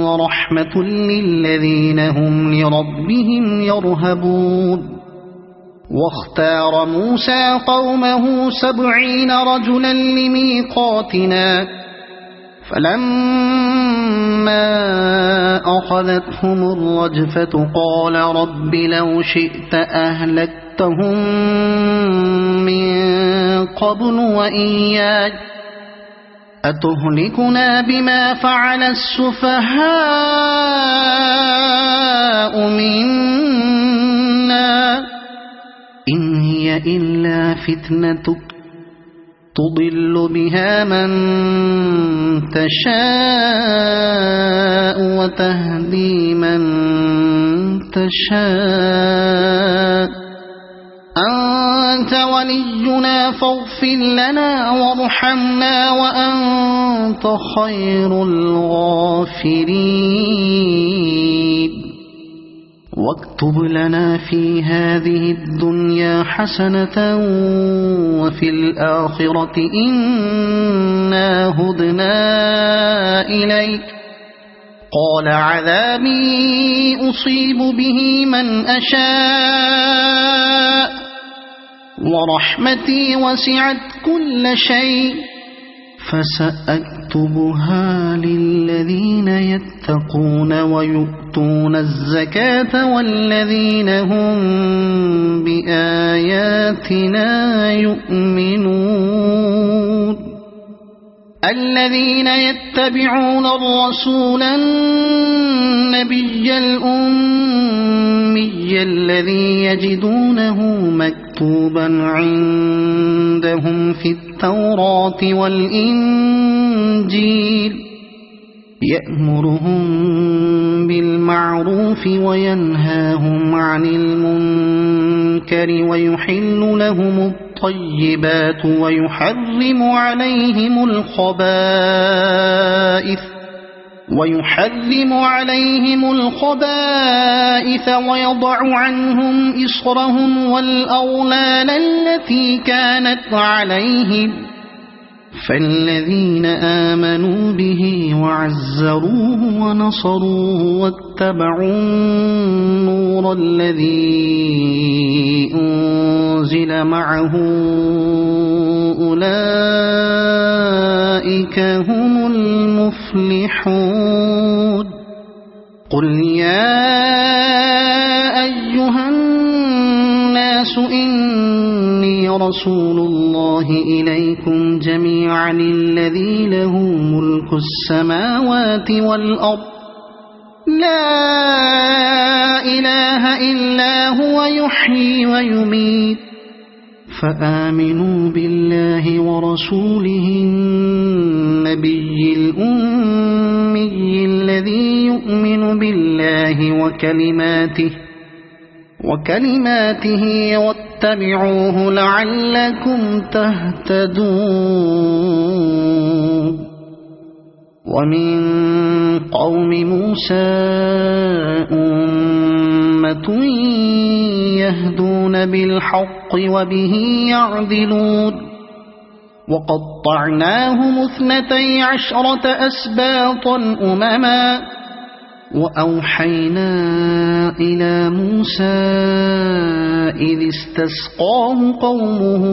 ورحمة للذين هم لربهم يرهبون واختار موسى قومه 70 رجلا لميقاتنا فلما أخذتهم الرجفة قال رب لو شئت أهلكتهم من قبل وإياي أتهلكنا بما فعل السفهاء منا إن هي إلا فتنتك تضل بها من تشاء وتهدي من تشاء أنت ولينا فاغفر لنا وارحمنا وأنت خير الغافرين واكتب لنا في هذه الدنيا حسنة وفي الآخرة إنا هدنا إليك قال عذابي أصيب به من أشاء ورحمتي وسعت كل شيء فسأكتبها للذين يتقون ويؤتون الزكاة والذين هم بآياتنا يؤمنون الذين يتبعون الرسول النبي الأمي الذي يجدونه مكتوبا عندهم في التوراة والإنجيل يأمرهم بالمعروف وينهاهم عن المنكر ويحل لهم الطيبات ويحرم عليهم الخبائث ويضع عنهم إصرهم والأغلال التي كانت عليهم فالذين آمنوا به وعزروه ونصروه واتبعوا النور الذي أنزل معه أولئك هم المفلحون قل يا أيها الناس إني رسول الله إليكم جميعا الذي له ملك السماوات والأرض لا إله إلا هو يحيي ويميت فآمنوا بالله ورسوله النبي الأمي الذي يؤمن بالله وكلماته واتبعوه لعلكم تهتدون ومن قوم موسى أمة يهدون بالحق وبه يعدلون وقطعناهم 12 أسباطا أمما وأوحينا إلى موسى إذ استسقاه قومه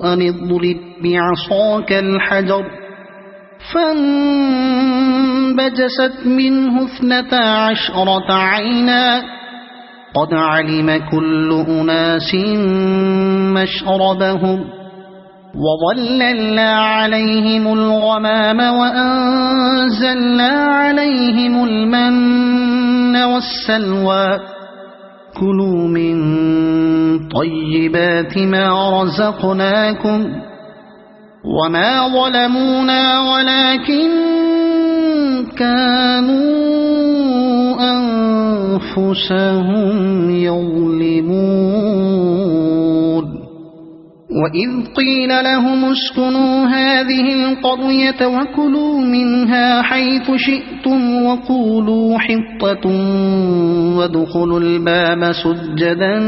أن اضرب بعصاك الحجر فانبجست منه 12 عينا قد علم كل أناس مشربهم وظللنا عليهم الغمام وأنزلنا عليهم المن والسلوى كلوا من طيبات ما رزقناكم وما ظلمونا ولكن كانوا أنفسهم يظلمون وإذ قيل لهم اسكنوا هذه القرية وكلوا منها حيث شئتم وقولوا حطة وادخلوا الباب سجدا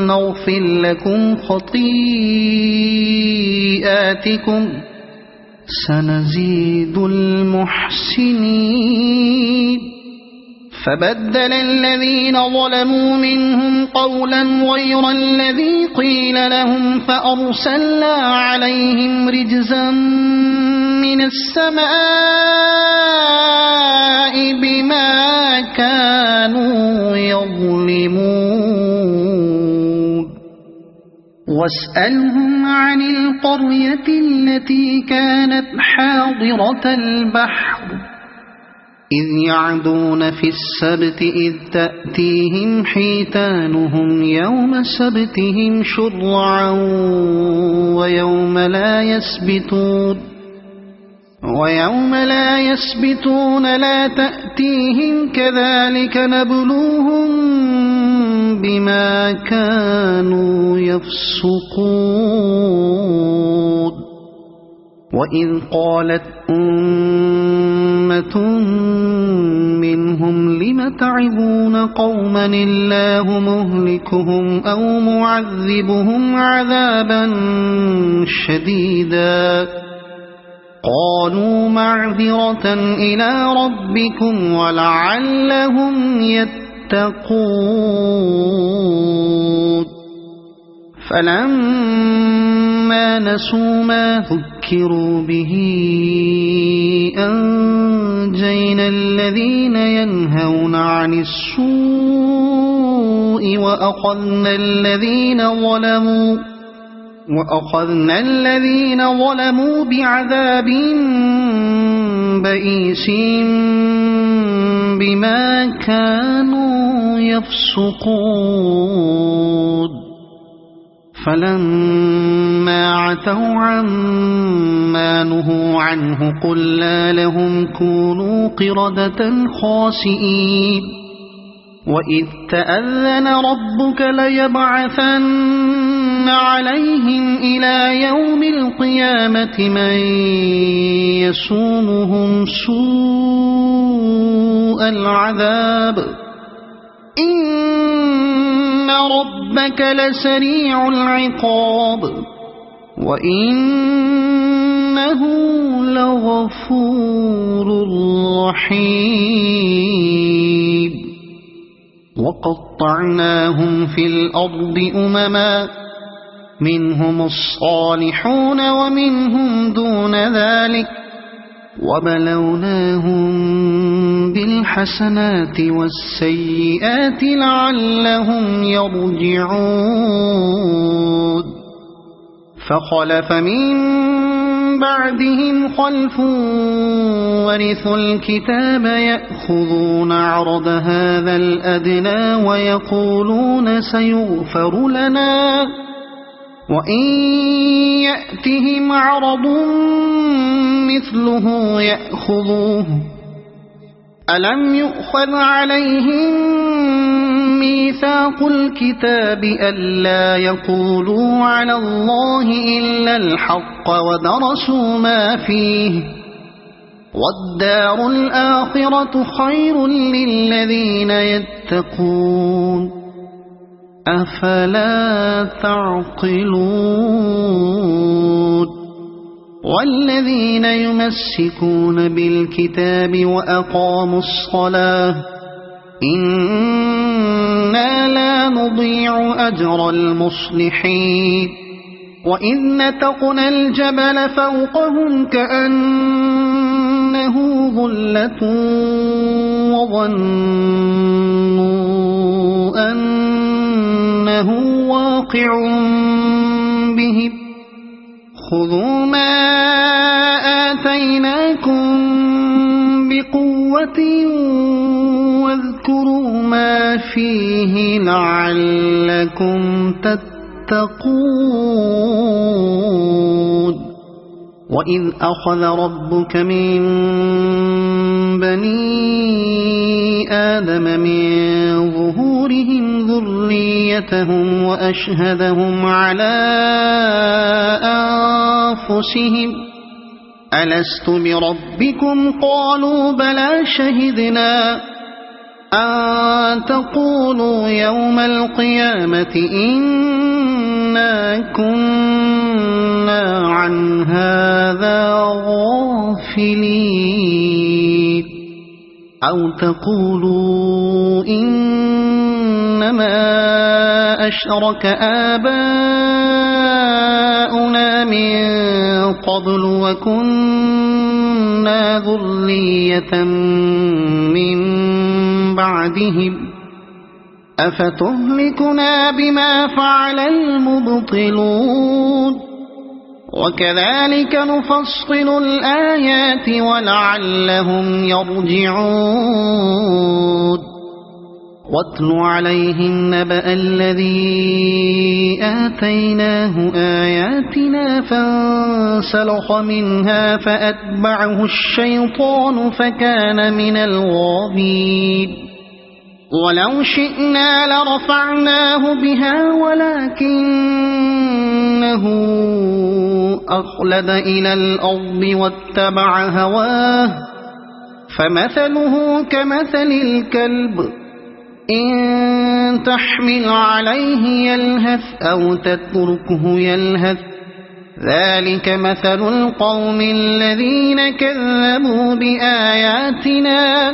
نغفر لكم خطيئاتكم سنزيد المحسنين فبدل الذين ظلموا منهم قولا غير الذي قيل لهم فأرسلنا عليهم رجزا من السماء بما كانوا يظلمون واسألهم عن القرية التي كانت حاضرة البحر إذ يعدون في السبت إذ تأتيهم حيتانهم يوم سبتهم شرعا ويوم لا يسبتون لا تأتيهم كذلك نبلوهم بما كانوا يفسقون وإذ قالت أمة منهم لم تعظون قوما الله مهلكهم أو معذبهم عذابا شديدا قالوا معذرة إلى ربكم ولعلهم يتقون فلما نسوا ما ذكروا به أنجينا الذين ينهون عن السوء وأخذنا الذين ظلموا بعذاب بئيس بما كانوا يفسقون فلما عتوا عما نهوا عنه قلنا لهم كونوا قردة خاسئين وإذ تأذن ربك ليبعثن عليهم إلى يوم القيامة من يسومهم سوء العذاب إن ربك لسريع العقاب وإنه لغفور رحيم وقطعناهم في الأرض أمما منهم الصالحون ومنهم دون ذلك وبلوناهم بالحسنات والسيئات لعلهم يرجعون فخلف من بعدهم خلف ورثوا الكتاب يأخذون عرض هذا الأدنى ويقولون سيغفر لنا وإن يأتهم عرض مثله يأخذوه ألم يؤخذ عليهم ميثاق الكتاب ألا يقولوا على الله إلا الحق ودرسوا ما فيه والدار الآخرة خير للذين يتقون أفلا تعقلون والذين يمسكون بالكتاب وأقاموا الصلاة إنا لا نضيع أجر المصلحين وإذ نتقنا الجبل فوقهم كأنه ظلة وظنوا أنه واقع بهم خذوا ما آتيناكم بقوة واذكروا ما فيه لعلكم تتقون وإذ أخذ ربك من بني آدم من ظهورهم ذريتهم وأشهدهم على أنفسهم ألست بربكم قالوا بلى شهدنا أن تقولوا يوم القيامة إنا كنا عن هذا غافلين أو تقولوا إنما أشرك آباؤنا من قبل وكنا ذرية من بعدهم أفتهلكنا بما فعل المبطلون وكذلك نفصل الآيات ولعلهم يرجعون واتل عليهم نبأ الذي آتيناه آياتنا فانسلخ منها فأتبعه الشيطان فكان من الغاوين ولو شئنا لرفعناه بها ولكنه أخلد إلى الأرض واتبع هواه فمثله كمثل الكلب إن تحمل عليه يلهث أو تتركه يلهث ذلك مثل القوم الذين كذبوا بآياتنا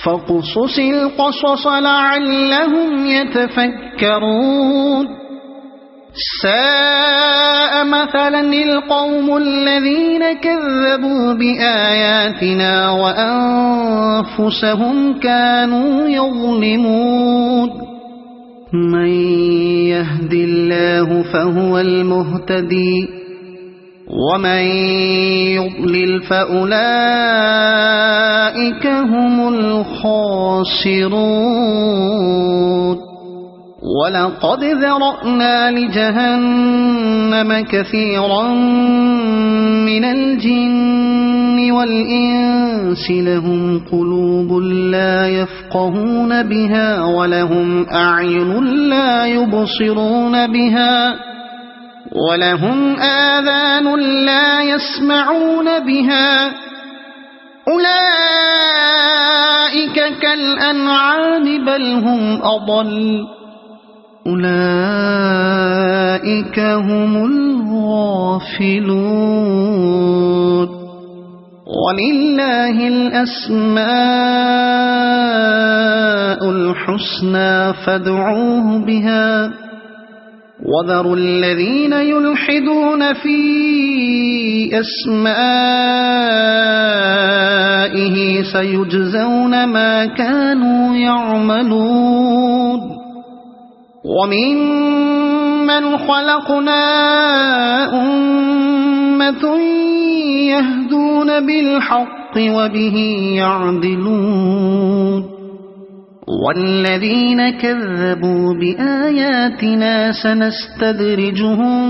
فاقصص القصص لعلهم يتفكرون ساء مثلا القوم الذين كذبوا بآياتنا وأنفسهم كانوا يظلمون من يهد الله فهو المهتدي ومن يضلل فأولئك هم الخاسرون ولقد ذرأنا لجهنم كثيرا من الجن والإنس لهم قلوب لا يفقهون بها ولهم أعين لا يبصرون بها ولهم آذان لا يسمعون بها أولئك كالأنعام بل هم أضل أولئك هم الغافلون ولله الأسماء الحسنى فادعوه بها وذروا الذين يلحدون في أسمائه سيجزون ما كانوا يعملون وممن خلقنا أمة يهدون بالحق وبه يعدلون والذين كذبوا بآياتنا سنستدرجهم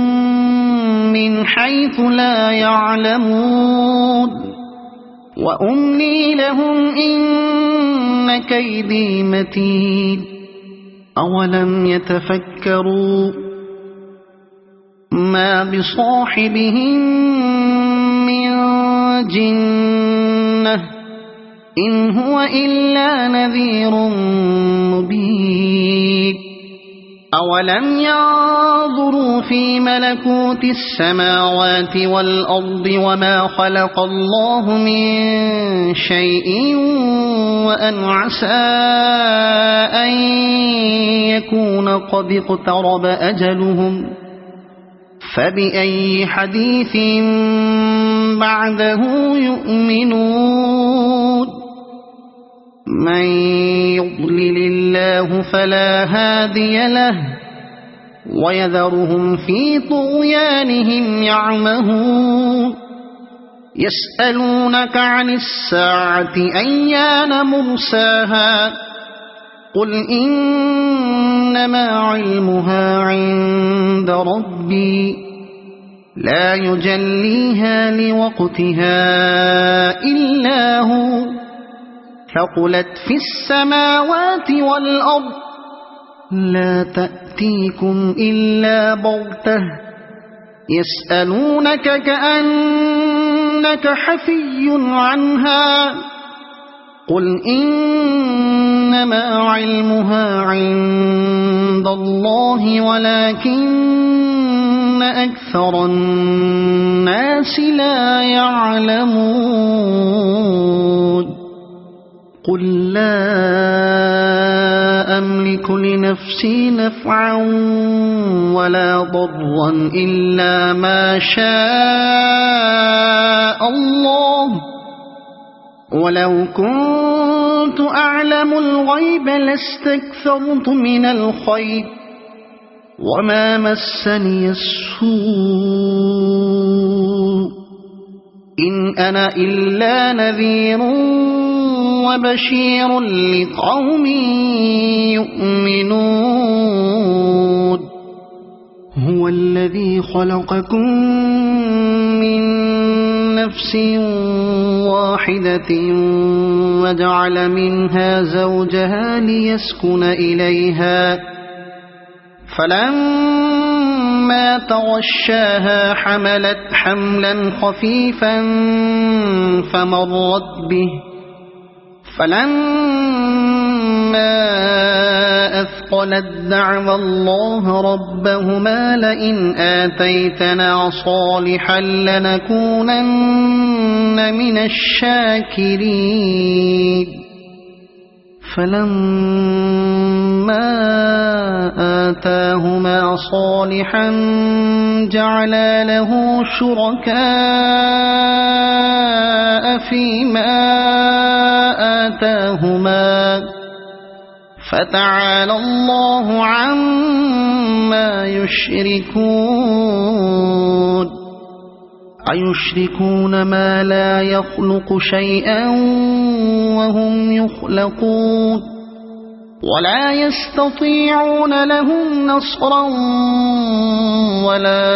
من حيث لا يعلمون وأملي لهم إن كيدي متين أولم يتفكروا ما بصاحبهم من جنة إن هو إلا نذير مبين أولم ينظروا في ملكوت السماوات والأرض وما خلق الله من شيء وأن عسى أن يكون قد اقترب أجلهم فبأي حديث بعده يؤمنون من يضلل الله فلا هادي له ويذرهم في طغيانهم يعمهون يسألونك عن الساعة أيان مرساها قل إنما علمها عند ربي لا يجليها لوقتها إلا هو ثقلت في السماوات والأرض لا تأتيكم إلا بغتة يسألونك كأنك حفي عنها قل إنما علمها عند الله ولكن أكثر الناس لا يعلمون قل لا أملك لنفسي نفعا ولا ضرا إلا ما شاء الله ولو كنت أعلم الغيب لاستكثرت من الخير وما مسني السوء إن أنا إلا نذير وبشير لقوم يؤمنون هو الذي خلقكم من نفس واحدة وجعل منها زوجها ليسكن إليها فلما تغشاها حملت حملا خفيفا فمرت به فلما أثقلت دعوا الله ربهما لئن آتيتنا صالحا لنكونن من الشاكرين فلما ما آتاهما صالحا جعلا له شركاء فيما آتاهما فتعالى الله عما يشركون أيشركون ما لا يخلق شيئا وهم يخلقون ولا يستطيعون لهم نصرا ولا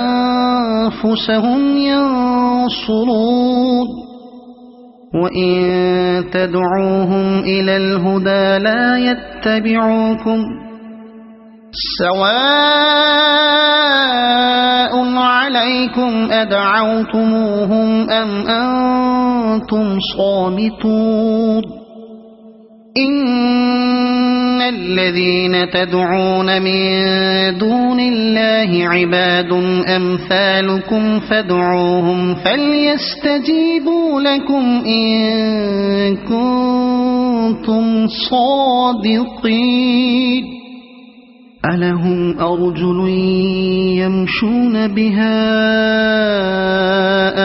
أنفسهم ينصرون وإن تدعوهم إلى الهدى لا يتبعوكم سواء عليكم أدعوتموهم أم أنتم صامتون إن الذين تدعون من دون الله عباد أمثالكم فادعوهم فليستجيبوا لكم إن كنتم صادقين ألهم أرجل يمشون بها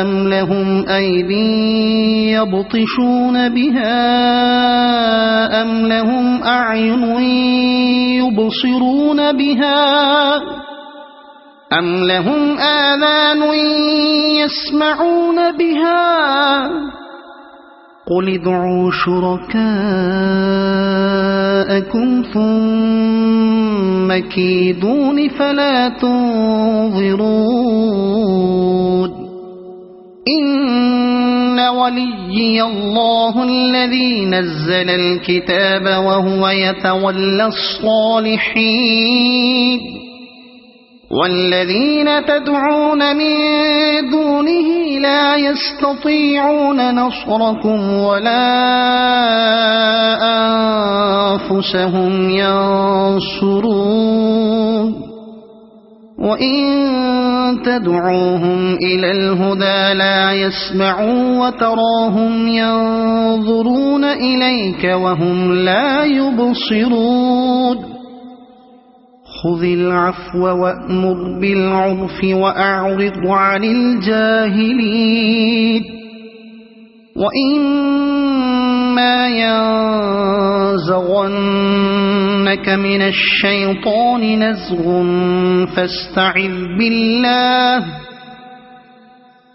أم لهم أيدي يبطشون بها أم لهم أعين يبصرون بها أم لهم آذان يسمعون بها قل ادعوا شركاءكم ثم كيدون فلا تنظرون إن وليي الله الذي نزل الكتاب وهو يتولى الصالحين والذين تدعون من دونه لا يستطيعون نصركم ولا أنفسهم ينصرون وإن تدعوهم إلى الهدى لا يسمعوا وتراهم ينظرون إليك وهم لا يبصرون خذ العفو وأمر بالعرف وأعرض عن الجاهلين وإما ينزغنك من الشيطان نزغ فاستعذ بالله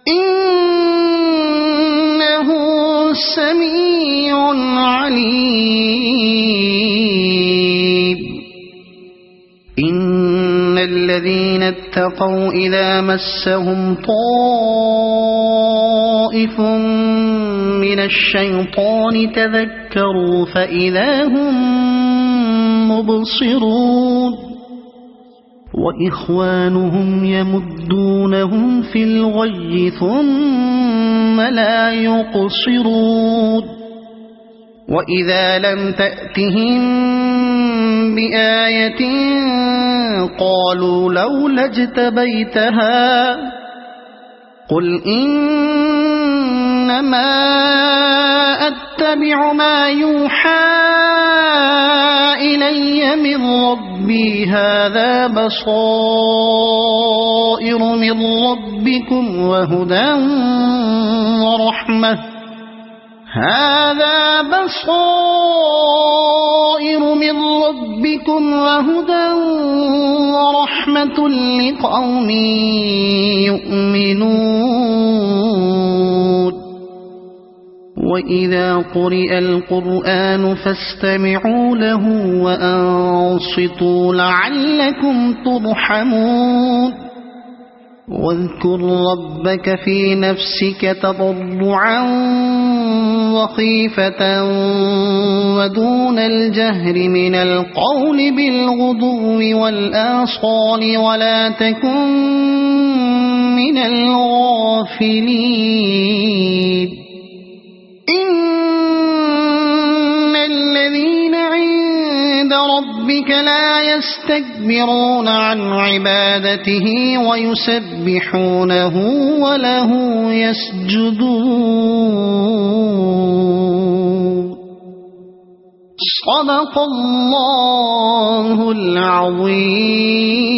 إنه سميع عليم إن الذين اتقوا إذا مسهم طائف من الشيطان تذكروا فإذا هم مبصرون وإخوانهم يمدونهم في الغي ثم لا يقصرون وإذا لم تأتهم بآية قالوا لولا اجتبيتها قل إنما أتبع ما يوحى إلي من ربي هذا بصائر من ربكم وهدى ورحمة هذا بصائر من ربكم وهدى ورحمة لقوم يؤمنون وإذا قرئ القرآن فاستمعوا له وأنصتوا لعلكم ترحمون واذكر ربك في نفسك تضرعا وخيفة ودون الجهر من القول بالغدو والآصال ولا تكن من الغافلين إن الذين عند ربك لا يستكبرون عن عبادته ويسبحونه وله يسجدون صدق الله العظيم.